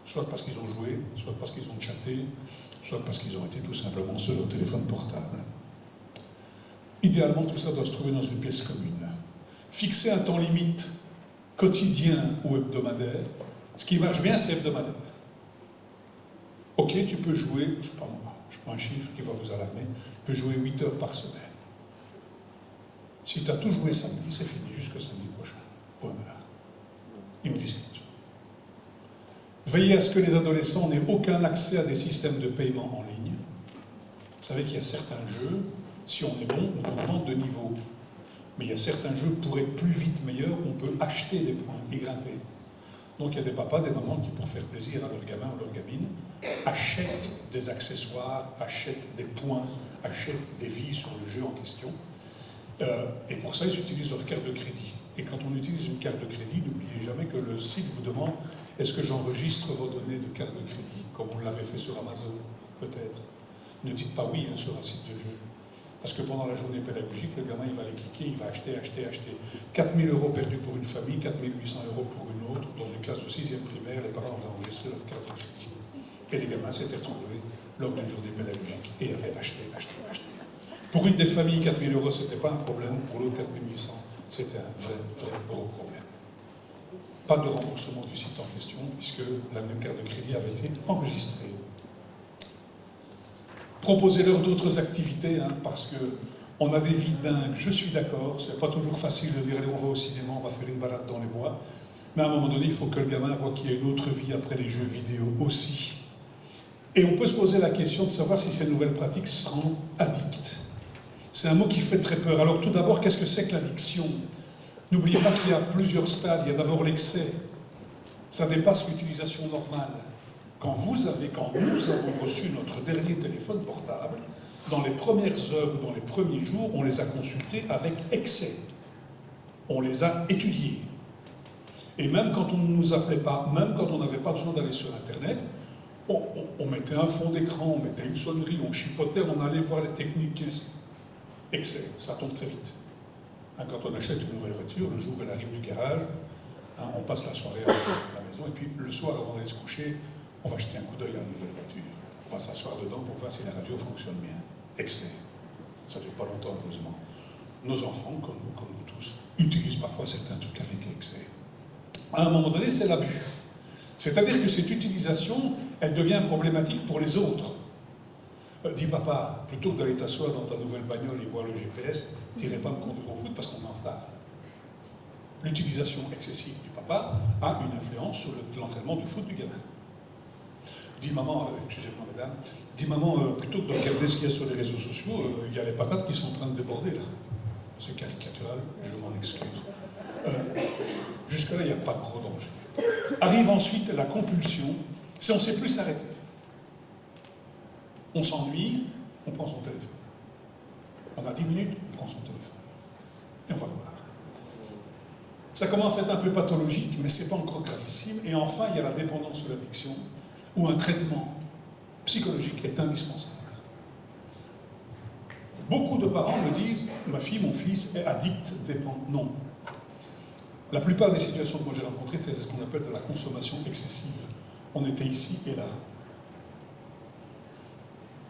Soit parce qu'ils ont joué, soit parce qu'ils ont chatté, soit parce qu'ils ont été tout simplement sur leur téléphone portable. Idéalement, tout ça doit se trouver dans une pièce commune. Fixer un temps limite quotidien ou hebdomadaire. Ce qui marche bien, c'est hebdomadaire. Ok, tu peux jouer, je sais pas moi, je prends un chiffre qui va vous alarmer, tu peux jouer 8 heures par semaine. Si tu as tout joué samedi, c'est fini, jusqu'au samedi prochain. Point barre. Et on discute. Veillez à ce que les adolescents n'aient aucun accès à des systèmes de paiement en ligne. Vous savez qu'il y a certains jeux, si on est bon, on augmente de niveau. Mais il y a certains jeux, pour être plus vite meilleurs, on peut acheter des points et grimper. Donc il y a des papas, des mamans qui, pour faire plaisir à leur gamin ou leur gamine, achètent des accessoires, achètent des points, achètent des vies sur le jeu en question. Et pour ça, ils utilisent leur carte de crédit. Et quand on utilise une carte de crédit, n'oubliez jamais que le site vous demande « Est-ce que j'enregistre vos données de carte de crédit ?» Comme on l'avait fait sur Amazon, peut-être. Ne dites pas oui sur un site de jeu. Parce que pendant la journée pédagogique, le gamin, il va aller cliquer, il va acheter. 4 000 € perdus pour une famille, 4 800 € pour une autre. Dans une classe de 6e primaire, les parents avaient enregistré leur carte de crédit. Et les gamins s'étaient retrouvés lors d'une journée pédagogique et avaient acheté. Pour une des familles, 4 000 €, ce n'était pas un problème. Pour l'autre, 4 800, c'était un vrai gros problème. Pas de remboursement du site en question, puisque la carte de crédit avait été enregistrée. Proposez-leur d'autres activités, parce qu'on a des vies dingues, je suis d'accord, c'est pas toujours facile de dire allez, on va au cinéma, on va faire une balade dans les bois, mais à un moment donné, il faut que le gamin voit qu'il y a une autre vie après les jeux vidéo aussi. Et on peut se poser la question de savoir si ces nouvelles pratiques seront addictes. C'est un mot qui fait très peur. Alors tout d'abord, qu'est-ce que c'est que l'addiction? N'oubliez pas qu'il y a plusieurs stades. Il y a d'abord l'excès. Ça dépasse l'utilisation normale. Quand nous avons reçu notre dernier téléphone portable, dans les premières heures ou dans les premiers jours, on les a consultés avec excès. On les a étudiés. Et même quand on ne nous appelait pas, même quand on n'avait pas besoin d'aller sur Internet, on mettait un fond d'écran, on mettait une sonnerie, on chipotait, on allait voir les techniques. Excès, ça tombe très vite. Quand on achète une nouvelle voiture, le jour où elle arrive du garage, on passe la soirée à la maison, et puis le soir, avant d'aller se coucher, on va jeter un coup d'œil à la nouvelle voiture. On va s'asseoir dedans pour voir si la radio fonctionne bien. Excès. Ça ne dure pas longtemps, heureusement. Nos enfants, comme nous tous, utilisent parfois certains trucs avec excès. À un moment donné, c'est l'abus. C'est-à-dire que cette utilisation, elle devient problématique pour les autres. Dis papa, plutôt que d'aller t'asseoir dans ta nouvelle bagnole et voir le GPS, t'irais pas me conduire au foot parce qu'on est en retard. L'utilisation excessive du papa a une influence sur l'entraînement du foot du gamin. Dis maman, excusez-moi mesdames, dis maman, plutôt que de regarder ce qu'il y a sur les réseaux sociaux, il y a les patates qui sont en train de déborder là. C'est caricatural, je m'en excuse. Jusque-là, il n'y a pas de gros danger. Arrive ensuite la compulsion, c'est on ne sait plus s'arrêter. On s'ennuie, on prend son téléphone. On a 10 minutes, on prend son téléphone. Et on va voir. Ça commence à être un peu pathologique, mais ce n'est pas encore gravissime. Et enfin, il y a la dépendance ou l'addiction, ou un traitement psychologique est indispensable. Beaucoup de parents me disent « ma fille, mon fils est addict, dépendant ». Non. La plupart des situations que moi j'ai rencontrées, c'est ce qu'on appelle de la consommation excessive. On était ici et là.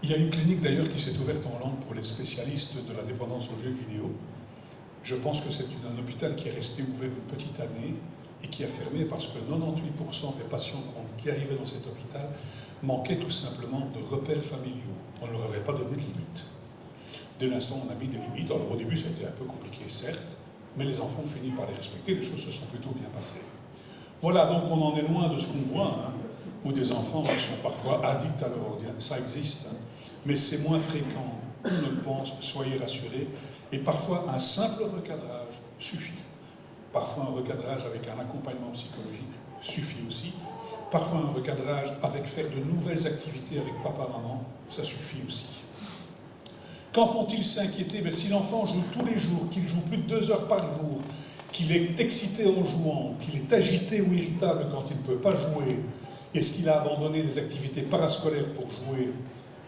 Il y a une clinique d'ailleurs qui s'est ouverte en Hollande pour les spécialistes de la dépendance aux jeux vidéo. Je pense que c'est un hôpital qui est resté ouvert une petite année et qui a fermé parce que 98% des patients qui arrivaient dans cet hôpital manquaient tout simplement de repères familiaux. On ne leur avait pas donné de limites. Dès l'instant où on a mis des limites, alors au début ça a été un peu compliqué certes, mais les enfants ont fini par les respecter, les choses se sont plutôt bien passées. Voilà, donc on en est loin de ce qu'on voit, où des enfants qui sont parfois addicts à leur ordinateur. Ça existe, mais c'est moins fréquent, on ne le pense, soyez rassurés. Et parfois un simple recadrage suffit. Parfois un recadrage avec un accompagnement psychologique suffit aussi. Parfois un recadrage avec faire de nouvelles activités avec papa, maman, ça suffit aussi. Quand font-ils s'inquiéter? Si l'enfant joue tous les jours, qu'il joue plus de 2 heures par jour, qu'il est excité en jouant, qu'il est agité ou irritable quand il ne peut pas jouer, est-ce qu'il a abandonné des activités parascolaires pour jouer?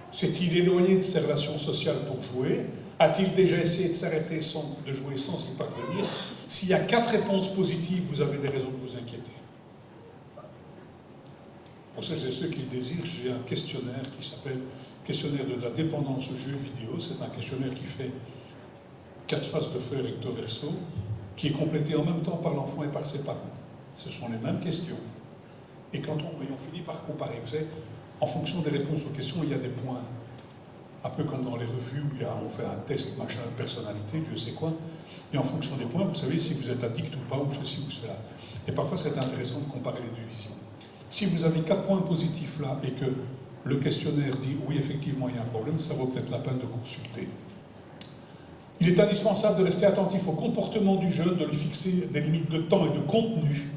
S'est-il éloigné de ses relations sociales pour jouer? A-t-il déjà essayé de s'arrêter de jouer sans y parvenir? S'il y a 4 réponses positives, vous avez des raisons de vous inquiéter. Pour celles et ceux qui le désirent, j'ai un questionnaire qui s'appelle questionnaire de la dépendance aux jeux vidéo. C'est un questionnaire qui fait 4 faces de feuille recto verso, qui est complété en même temps par l'enfant et par ses parents. Ce sont les mêmes questions. Et quand on finit par comparer, vous savez, en fonction des réponses aux questions, il y a des points. Un peu comme dans les revues où on fait un test machin de personnalité, Dieu sait quoi. Et en fonction des points, vous savez si vous êtes addict ou pas, ou ceci ou cela. Et parfois, c'est intéressant de comparer les deux visions. Si vous avez 4 points positifs là, et que le questionnaire dit oui, effectivement, il y a un problème, ça vaut peut-être la peine de consulter. Il est indispensable de rester attentif au comportement du jeune, de lui fixer des limites de temps et de contenu,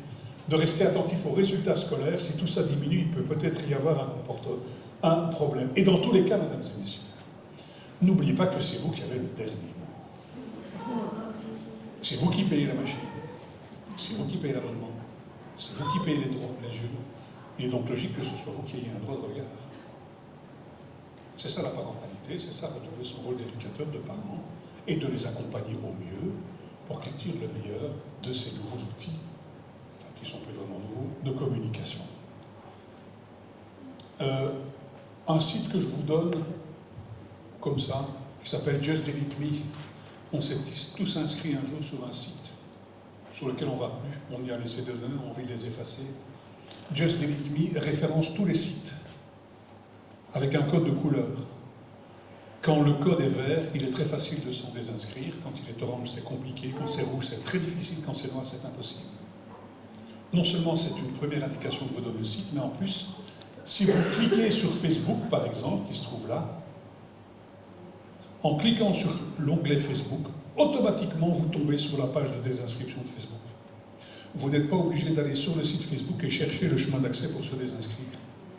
de rester attentif aux résultats scolaires. Si tout ça diminue, il peut peut-être y avoir un problème. Et dans tous les cas, mesdames et messieurs, n'oubliez pas que c'est vous qui avez le dernier mot. C'est vous qui payez la machine. C'est vous qui payez l'abonnement. C'est vous qui payez les droits, les jeux. Il est donc logique que ce soit vous qui ayez un droit de regard. C'est ça la parentalité, c'est ça retrouver son rôle d'éducateur, de parent, et de les accompagner au mieux pour qu'ils tirent le meilleur de ces nouveaux outils, enfin, qui sont plus vraiment nouveaux, de communication. Un site que je vous donne, comme ça, qui s'appelle Just Delete Me. On s'est tous inscrits un jour sur un site sur lequel on ne va plus. On y a laissé des données, on a envie de les effacer. Just Delete Me référence tous les sites avec un code de couleur. Quand le code est vert, il est très facile de s'en désinscrire. Quand il est orange, c'est compliqué. Quand c'est rouge, c'est très difficile. Quand c'est noir, c'est impossible. Non seulement c'est une première indication de vous donner le site, mais en plus, si vous cliquez sur Facebook, par exemple, qui se trouve là, en cliquant sur l'onglet Facebook, automatiquement vous tombez sur la page de désinscription de Facebook. Vous n'êtes pas obligé d'aller sur le site Facebook et chercher le chemin d'accès pour se désinscrire.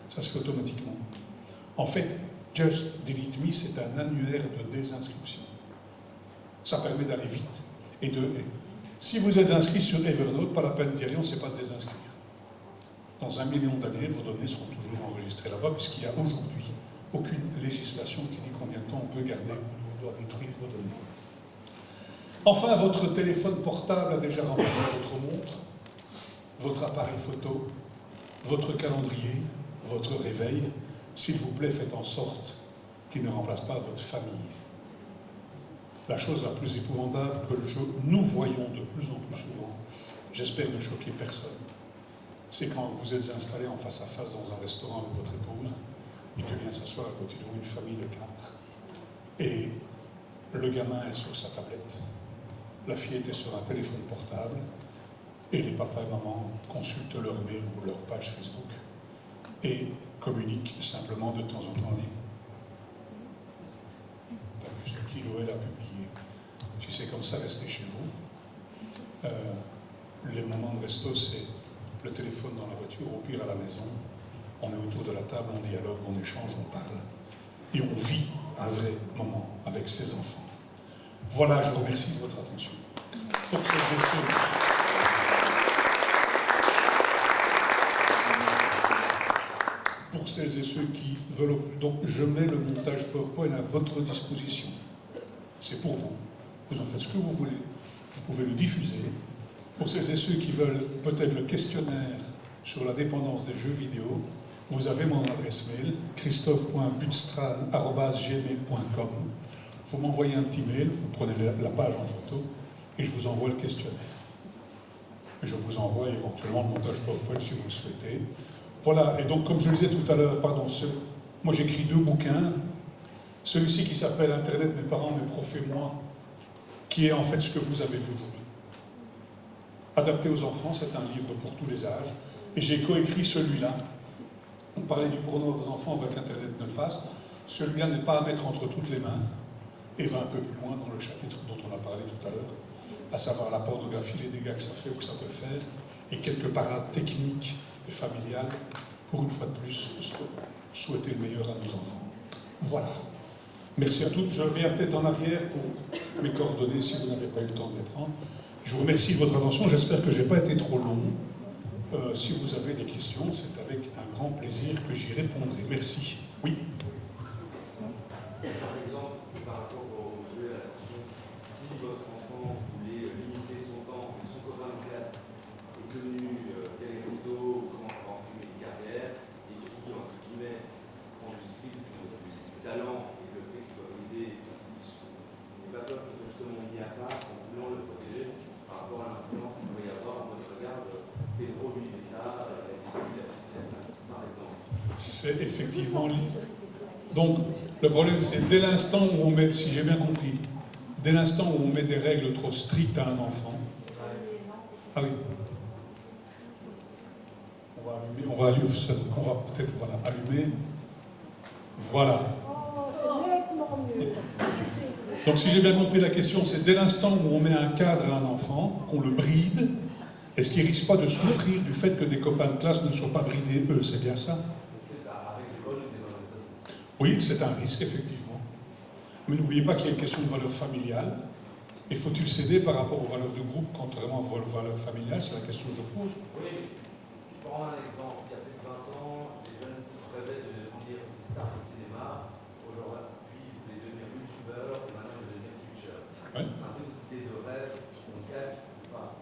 Ça se fait automatiquement. En fait, Just Delete Me, c'est un annuaire de désinscription. Ça permet d'aller vite. Et si vous êtes inscrit sur Evernote, pas la peine d'y aller, on ne sait pas se désinscrire. Dans 1 million d'années, vos données seront toujours enregistrées là-bas, puisqu'il n'y a aujourd'hui aucune législation qui dit combien de temps on peut garder ou on doit détruire vos données. Enfin, votre téléphone portable a déjà remplacé votre montre, votre appareil photo, votre calendrier, votre réveil. S'il vous plaît, faites en sorte qu'il ne remplace pas votre famille. La chose la plus épouvantable que nous voyons de plus en plus souvent, j'espère ne choquer personne, c'est quand vous êtes installé en face à face dans un restaurant avec votre épouse et que vient s'asseoir à côté de vous une famille de 4. Et le gamin est sur sa tablette, la fillette est sur un téléphone portable, et les papas et mamans consultent leur mail ou leur page Facebook et communiquent simplement de temps en temps. T'as vu ce qu'il ou elle a publié. Si c'est comme ça, restez chez vous. Les moments de resto, c'est le téléphone dans la voiture, au pire à la maison. On est autour de la table, on dialogue, on échange, on parle. Et on vit un vrai moment avec ses enfants. Voilà, je vous remercie de votre attention. Pour celles et ceux... pour celles et ceux qui veulent... Donc, je mets le montage PowerPoint à votre disposition. C'est pour vous. Vous en faites ce que vous voulez. Vous pouvez le diffuser. Pour celles et ceux qui veulent peut-être le questionnaire sur la dépendance des jeux vidéo, vous avez mon adresse mail, christophe.butstrand@gmail.com. Vous m'envoyez un petit mail, vous prenez la page en photo et je vous envoie le questionnaire. Je vous envoie éventuellement le montage PowerPoint si vous le souhaitez. Voilà, et donc comme je le disais tout à l'heure, moi j'écris 2 bouquins. Celui-ci qui s'appelle Internet, mes parents, mes profs et moi, qui est en fait ce que vous avez vu aujourd'hui. Adapté aux enfants, c'est un livre pour tous les âges. Et j'ai coécrit celui-là. On parlait du porno aux enfants avec Internet ne le fasse. Celui-là n'est pas à mettre entre toutes les mains et va un peu plus loin dans le chapitre dont on a parlé tout à l'heure, à savoir la pornographie, les dégâts que ça fait ou que ça peut faire, et quelques parades techniques et familiales pour une fois de plus souhaiter le meilleur à nos enfants. Voilà. Merci à toutes. Je reviens peut-être en arrière pour mes coordonnées si vous n'avez pas eu le temps de les prendre. Je vous remercie de votre attention. J'espère que je n'ai pas été trop long. Si vous avez des questions, c'est avec un grand plaisir que j'y répondrai. Merci. Oui. Par exemple, par rapport au jeu à l'attention, si votre enfant voulait limiter son temps, que son copain de classe est connu tel réseau, comment rentrer une carrière, et qui, entre guillemets, prend du speed, du talent, et le fait qu'il soit aidé, il n'est pas peur que ce soit justement mis à part en voulant le protéger par rapport à l'influence qu'il pourrait y avoir en mode regarde, Pedro lui fait ça, la société, par exemple. C'est effectivement... Donc, le problème, c'est dès l'instant où on met, si j'ai bien compris, dès l'instant où on met des règles trop strictes à un enfant... Ah oui. On va peut-être allumer. Voilà. Donc, si j'ai bien compris la question, c'est dès l'instant où on met un cadre à un enfant, qu'on le bride, est-ce qu'il ne risque pas de souffrir du fait que des copains de classe ne soient pas bridés eux? C'est bien ça? Oui, c'est un risque, effectivement. Mais n'oubliez pas qu'il y a une question de valeur familiale. Et faut-il céder par rapport aux valeurs de groupe, contrairement aux valeurs familiales? C'est la question que je pose. Oui, je prends un exemple. Il y a peut-être 20 ans, les jeunes rêvaient de devenir stars de cinéma. Aujourd'hui, ils voulaient devenir youtubeurs et maintenant ils veulent devenir futurs. Oui. Un peu cette idée de rêve qu'on casse ou pas.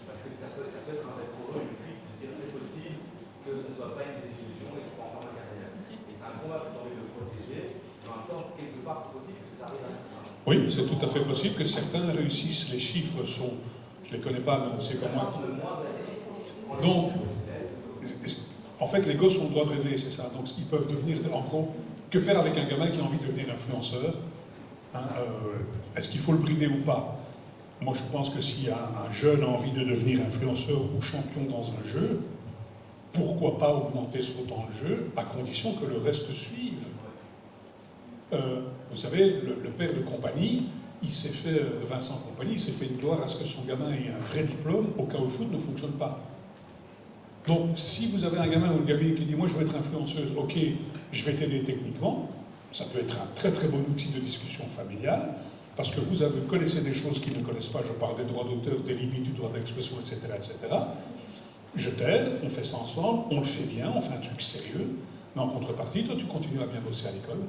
Parce que ça peut être un rêve pour eux, une fuite de dire c'est possible que ce ne soit pas une désillusion et que je peux en faire ma carrière. Et c'est un combat que j'ai envie de protéger. Mais en même temps, quelque part, c'est possible que ça arrive à ça. Oui, c'est tout à fait possible que certains réussissent. Les chiffres sont... Je ne les connais pas, mais on sait comment... Donc, en fait, les gosses ont le droit de rêver, c'est ça. Donc, ils peuvent devenir... En gros, que faire avec un gamin qui a envie de devenir influenceur? Est-ce qu'il faut le brider ou pas? Moi, je pense que si un jeune a envie de devenir influenceur ou champion dans un jeu, pourquoi pas augmenter son temps de jeu, à condition que le reste suive? Vous savez, le père de compagnie, il s'est fait, de Vincent Compagnie, il s'est fait une gloire à ce que son gamin ait un vrai diplôme au cas où le foot ne fonctionne pas. Donc, si vous avez un gamin ou une gamine qui dit « moi je veux être influenceuse, ok, je vais t'aider techniquement », ça peut être un très très bon outil de discussion familiale, parce que vous connaissez des choses qu'ils ne connaissent pas, je parle des droits d'auteur, des limites du droit d'expression, etc., etc. Je t'aide, on fait ça ensemble, on le fait bien, on fait un truc sérieux, mais en contrepartie, toi tu continues à bien bosser à l'école,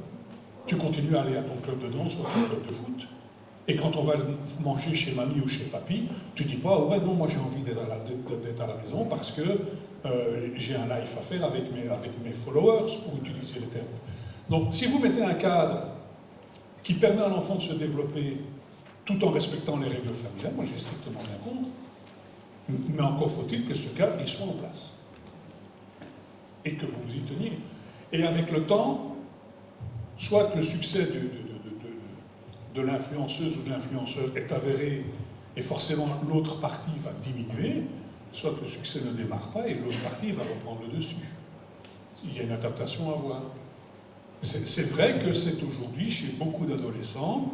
tu continues à aller à ton club de danse ou à ton club de foot, et quand on va manger chez mamie ou chez papy, tu dis pas « ouais, non, moi j'ai envie d'être à la maison parce que j'ai un live à faire avec mes followers », pour utiliser les termes. Donc, si vous mettez un cadre qui permet à l'enfant de se développer tout en respectant les règles familiales, moi j'ai strictement rien contre, mais encore faut-il que ce cadre il soit en place et que vous vous y teniez. Et avec le temps, soit le succès de l'influenceuse ou de l'influenceur est avéré et forcément l'autre partie va diminuer, soit que le succès ne démarre pas et l'autre partie va reprendre le dessus. Il y a une adaptation à voir. C'est vrai que c'est aujourd'hui, chez beaucoup d'adolescents,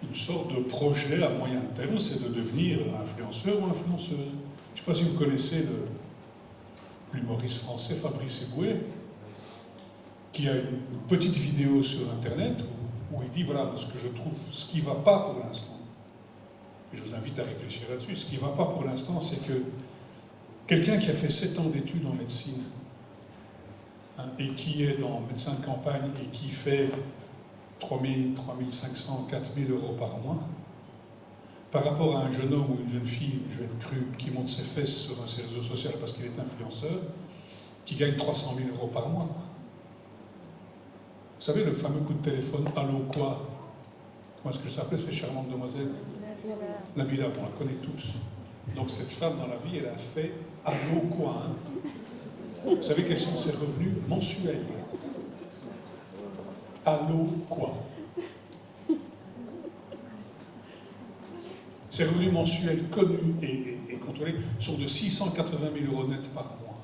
une sorte de projet à moyen terme, c'est de devenir influenceur ou influenceuse. Je ne sais pas si vous connaissez l'humoriste français Fabrice Eboué, qui a une petite vidéo sur Internet où il dit, voilà, ce que je trouve, ce qui ne va pas pour l'instant, et je vous invite à réfléchir là-dessus, ce qui ne va pas pour l'instant, c'est que quelqu'un qui a fait 7 ans d'études en médecine, hein, et qui est dans médecin de campagne et qui fait 3 000, 3 500, 4 000 euros par mois, par rapport à un jeune homme ou une jeune fille, je vais être cru, qui monte ses fesses sur ses réseaux sociaux parce qu'il est influenceur, qui gagne 300 000 euros par mois. Vous savez, le fameux coup de téléphone « Allô quoi ?» Comment est-ce qu'elle s'appelait, ces charmantes demoiselles? Nabila, on la connaît tous. Donc cette femme, dans la vie, elle a fait « Allô quoi hein ?» Vous savez quels sont ses revenus mensuels? Allô quoi? Ses revenus mensuels connus et contrôlés sont de 680 000 euros nets par mois.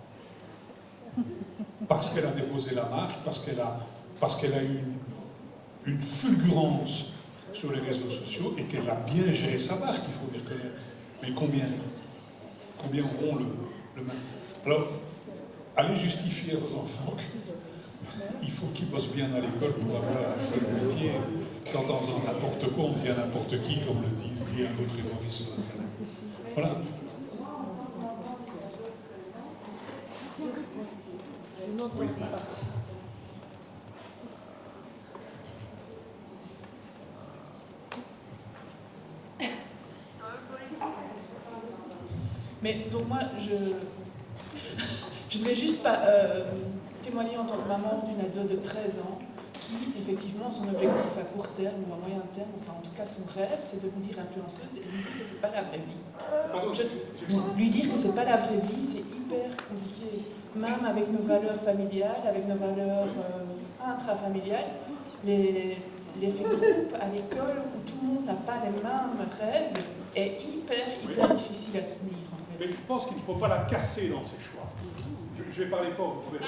Parce qu'elle a déposé la marque, parce qu'elle a eu une fulgurance sur les réseaux sociaux et qu'elle a bien géré sa marque, il faut bien reconnaître. Mais combien auront le même? Alors, allez justifier à vos enfants qu'il faut qu'ils bossent bien à l'école pour avoir un joli métier. Quand en faisant n'importe quoi, on devient n'importe qui, comme le dit un autre humoriste sur Internet. Voilà. Oui. Mais donc moi, je voulais juste témoigner en tant que maman d'une ado de 13 ans qui, effectivement, son objectif à court terme ou à moyen terme, enfin en tout cas son rêve, c'est de devenir influenceuse et lui dire que c'est pas la vraie vie. Lui dire que c'est pas la vraie vie, c'est hyper compliqué. Même avec nos valeurs familiales, avec nos valeurs intrafamiliales, l'effet groupe à l'école où tout le monde n'a pas les mêmes rêves est hyper difficile à tenir en fait. Mais je pense qu'il ne faut pas la casser dans ses choix. Je vais parler fort, vous pouvez.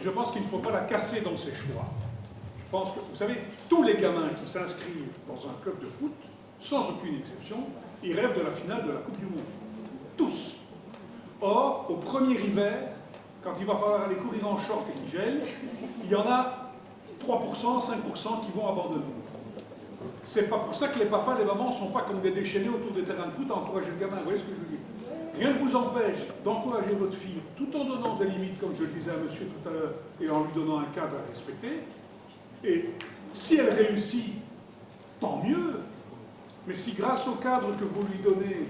Je pense qu'il ne faut pas la casser dans ses choix. Je pense que, vous savez, tous les gamins qui s'inscrivent dans un club de foot, sans aucune exception, ils rêvent de la finale de la Coupe du Monde. Tous. Or, au premier hiver, quand il va falloir aller courir en short et qu'il gèle, il y en a 3%, 5% qui vont abandonner. C'est pas pour ça que les papas, les mamans ne sont pas comme des déchaînés autour des terrains de foot à encourager le gamin. Vous voyez ce que je veux dire? Rien ne vous empêche d'encourager votre fille tout en donnant des limites, comme je le disais à monsieur tout à l'heure, et en lui donnant un cadre à respecter. Et si elle réussit, tant mieux. Mais si grâce au cadre que vous lui donnez,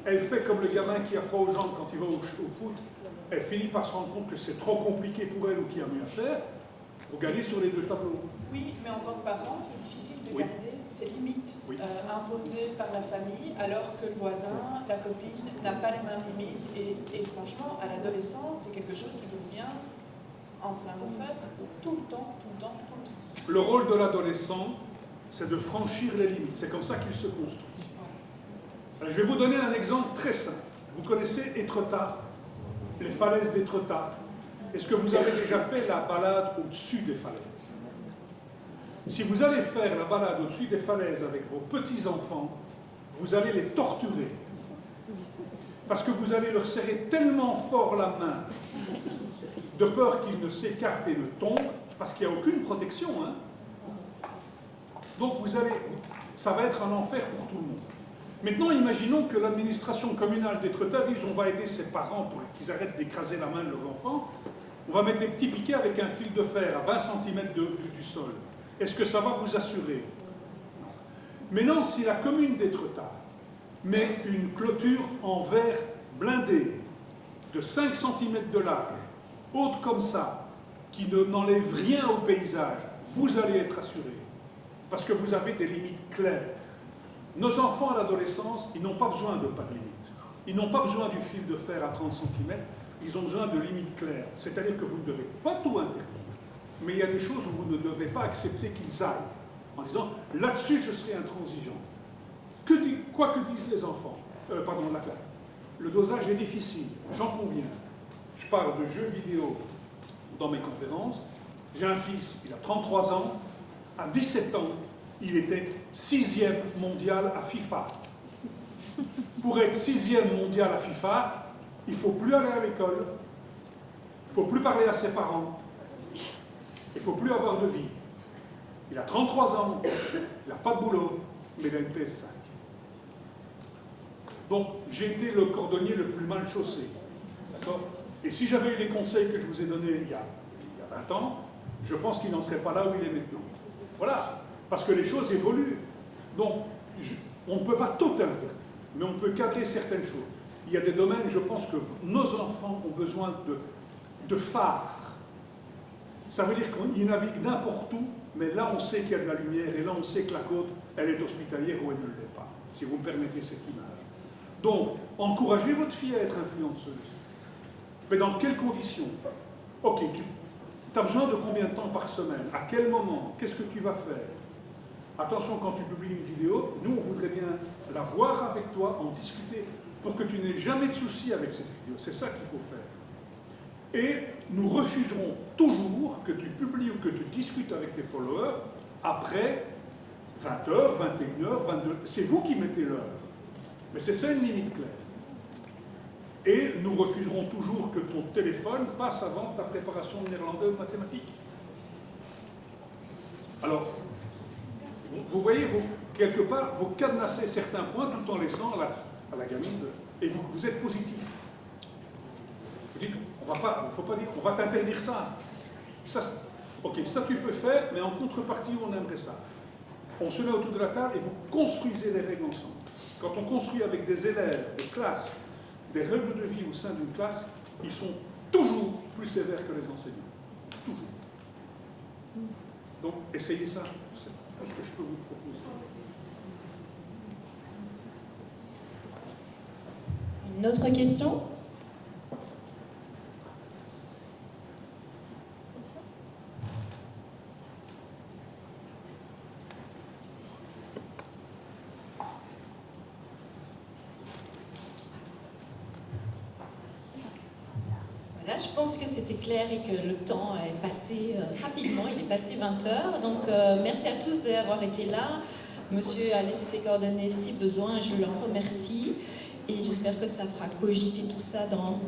elle fait comme le gamin qui a froid aux jambes quand il va au foot, elle finit par se rendre compte que c'est trop compliqué pour elle ou qu'il y a mieux à faire, vous gagnez sur les deux tableaux. Oui, mais en tant que parent, c'est difficile de garder ces limites imposées par la famille, alors que le voisin, la copine, n'a pas les mêmes limites. Et franchement, à l'adolescence, c'est quelque chose qui vous revient en plein de face, tout le temps. Le rôle de l'adolescent, c'est de franchir les limites. C'est comme ça qu'il se construit. Alors, je vais vous donner un exemple très simple. Vous connaissez Étretat, les falaises d'Étretat. Est-ce que vous avez déjà fait la balade au-dessus des falaises? Si vous allez faire la balade au-dessus des falaises avec vos petits-enfants, vous allez les torturer. Parce que vous allez leur serrer tellement fort la main, de peur qu'ils ne s'écartent et ne tombent, parce qu'il n'y a aucune protection. Hein. Donc ça va être un enfer pour tout le monde. Maintenant, imaginons que l'administration communale d'Étretat dise on va aider ses parents pour qu'ils arrêtent d'écraser la main de leurs enfants. On va mettre des petits piquets avec un fil de fer à 20 cm du sol. Est-ce que ça va vous assurer? Non. Maintenant, si la commune d'Étretat met une clôture en verre blindé de 5 cm de large, haute comme ça, qui n'enlève rien au paysage, vous allez être assuré. Parce que vous avez des limites claires. Nos enfants à l'adolescence, ils n'ont pas besoin de pas de limites. Ils n'ont pas besoin du fil de fer à 30 cm, ils ont besoin de limites claires. C'est-à-dire que vous ne devez pas tout interdire, mais il y a des choses où vous ne devez pas accepter qu'ils aillent, en disant « là-dessus, je serai intransigeant ». Quoi que disent les enfants, la classe, le dosage est difficile, j'en conviens. Je parle de jeux vidéo dans mes conférences. J'ai un fils, il a 33 ans, à 17 ans, il était 6e mondial à FIFA. Pour être 6e mondial à FIFA, il ne faut plus aller à l'école, il ne faut plus parler à ses parents, il ne faut plus avoir de vie. Il a 33 ans, il n'a pas de boulot, mais il a une PS5. Donc, j'ai été le cordonnier le plus mal chaussé. D'accord ? Et si j'avais eu les conseils que je vous ai donnés il y a 20 ans, je pense qu'il n'en serait pas là où il est maintenant. Voilà, parce que les choses évoluent. Donc, on ne peut pas tout interdire, mais on peut cadrer certaines choses. Il y a des domaines, je pense que nos enfants ont besoin de phares. Ça veut dire qu'ils naviguent n'importe où, mais là on sait qu'il y a de la lumière, et là on sait que la côte, elle est hospitalière ou elle ne l'est pas, si vous me permettez cette image. Donc, encouragez votre fille à être influenceuse. Mais dans quelles conditions? Ok, tu as besoin de combien de temps par semaine? À quel moment? Qu'est-ce que tu vas faire? Attention, quand tu publies une vidéo, nous on voudrait bien la voir avec toi, en discuter, pour que tu n'aies jamais de soucis avec cette vidéo. C'est ça qu'il faut faire. Et nous refuserons toujours que tu publies ou que tu discutes avec tes followers après 20h, 21h, 22h. C'est vous qui mettez l'heure. Mais c'est ça une limite claire. Et nous refuserons toujours que ton téléphone passe avant ta préparation de néerlandais ou de mathématiques. Alors, vous voyez, quelque part, vous cadenassez certains points tout en laissant à la gamine, et vous êtes positif. Vous dites, il ne faut pas dire, on va t'interdire ça. Ok, ça tu peux faire, mais en contrepartie, on aimerait ça. On se met autour de la table et vous construisez les règles ensemble. Quand on construit avec des élèves, des classes, des règles de vie au sein d'une classe, ils sont toujours plus sévères que les enseignants. Toujours. Donc, essayez ça. C'est tout ce que je peux vous proposer. Une autre question? Voilà, je pense que c'était clair et que le temps est passé rapidement, il est passé 20h. Donc merci à tous d'avoir été là. Monsieur a laissé ses coordonnées si besoin, je l'en remercie. Et j'espère que ça fera cogiter tout ça dans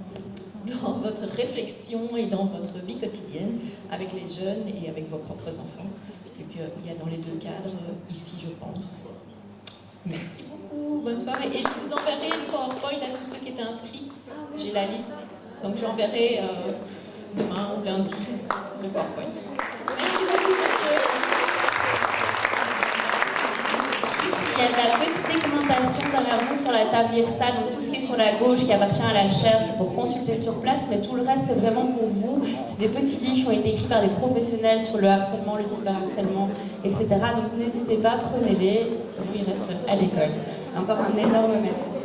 votre réflexion et dans votre vie quotidienne avec les jeunes et avec vos propres enfants. Et puis il y a dans les deux cadres ici, je pense. Merci beaucoup, bonne soirée. Et je vous enverrai le PowerPoint à tous ceux qui étaient inscrits. J'ai la liste. Donc j'enverrai demain ou lundi le PowerPoint. Merci beaucoup, monsieur. Juste, il y a de la petite documentation derrière vous sur la table IRSA, donc tout ce qui est sur la gauche qui appartient à la chaire, c'est pour consulter sur place, mais tout le reste c'est vraiment pour vous. C'est des petits livres qui ont été écrits par des professionnels sur le harcèlement, le cyberharcèlement, etc. Donc n'hésitez pas, prenez-les, sinon ils restent à l'école. Encore un énorme merci.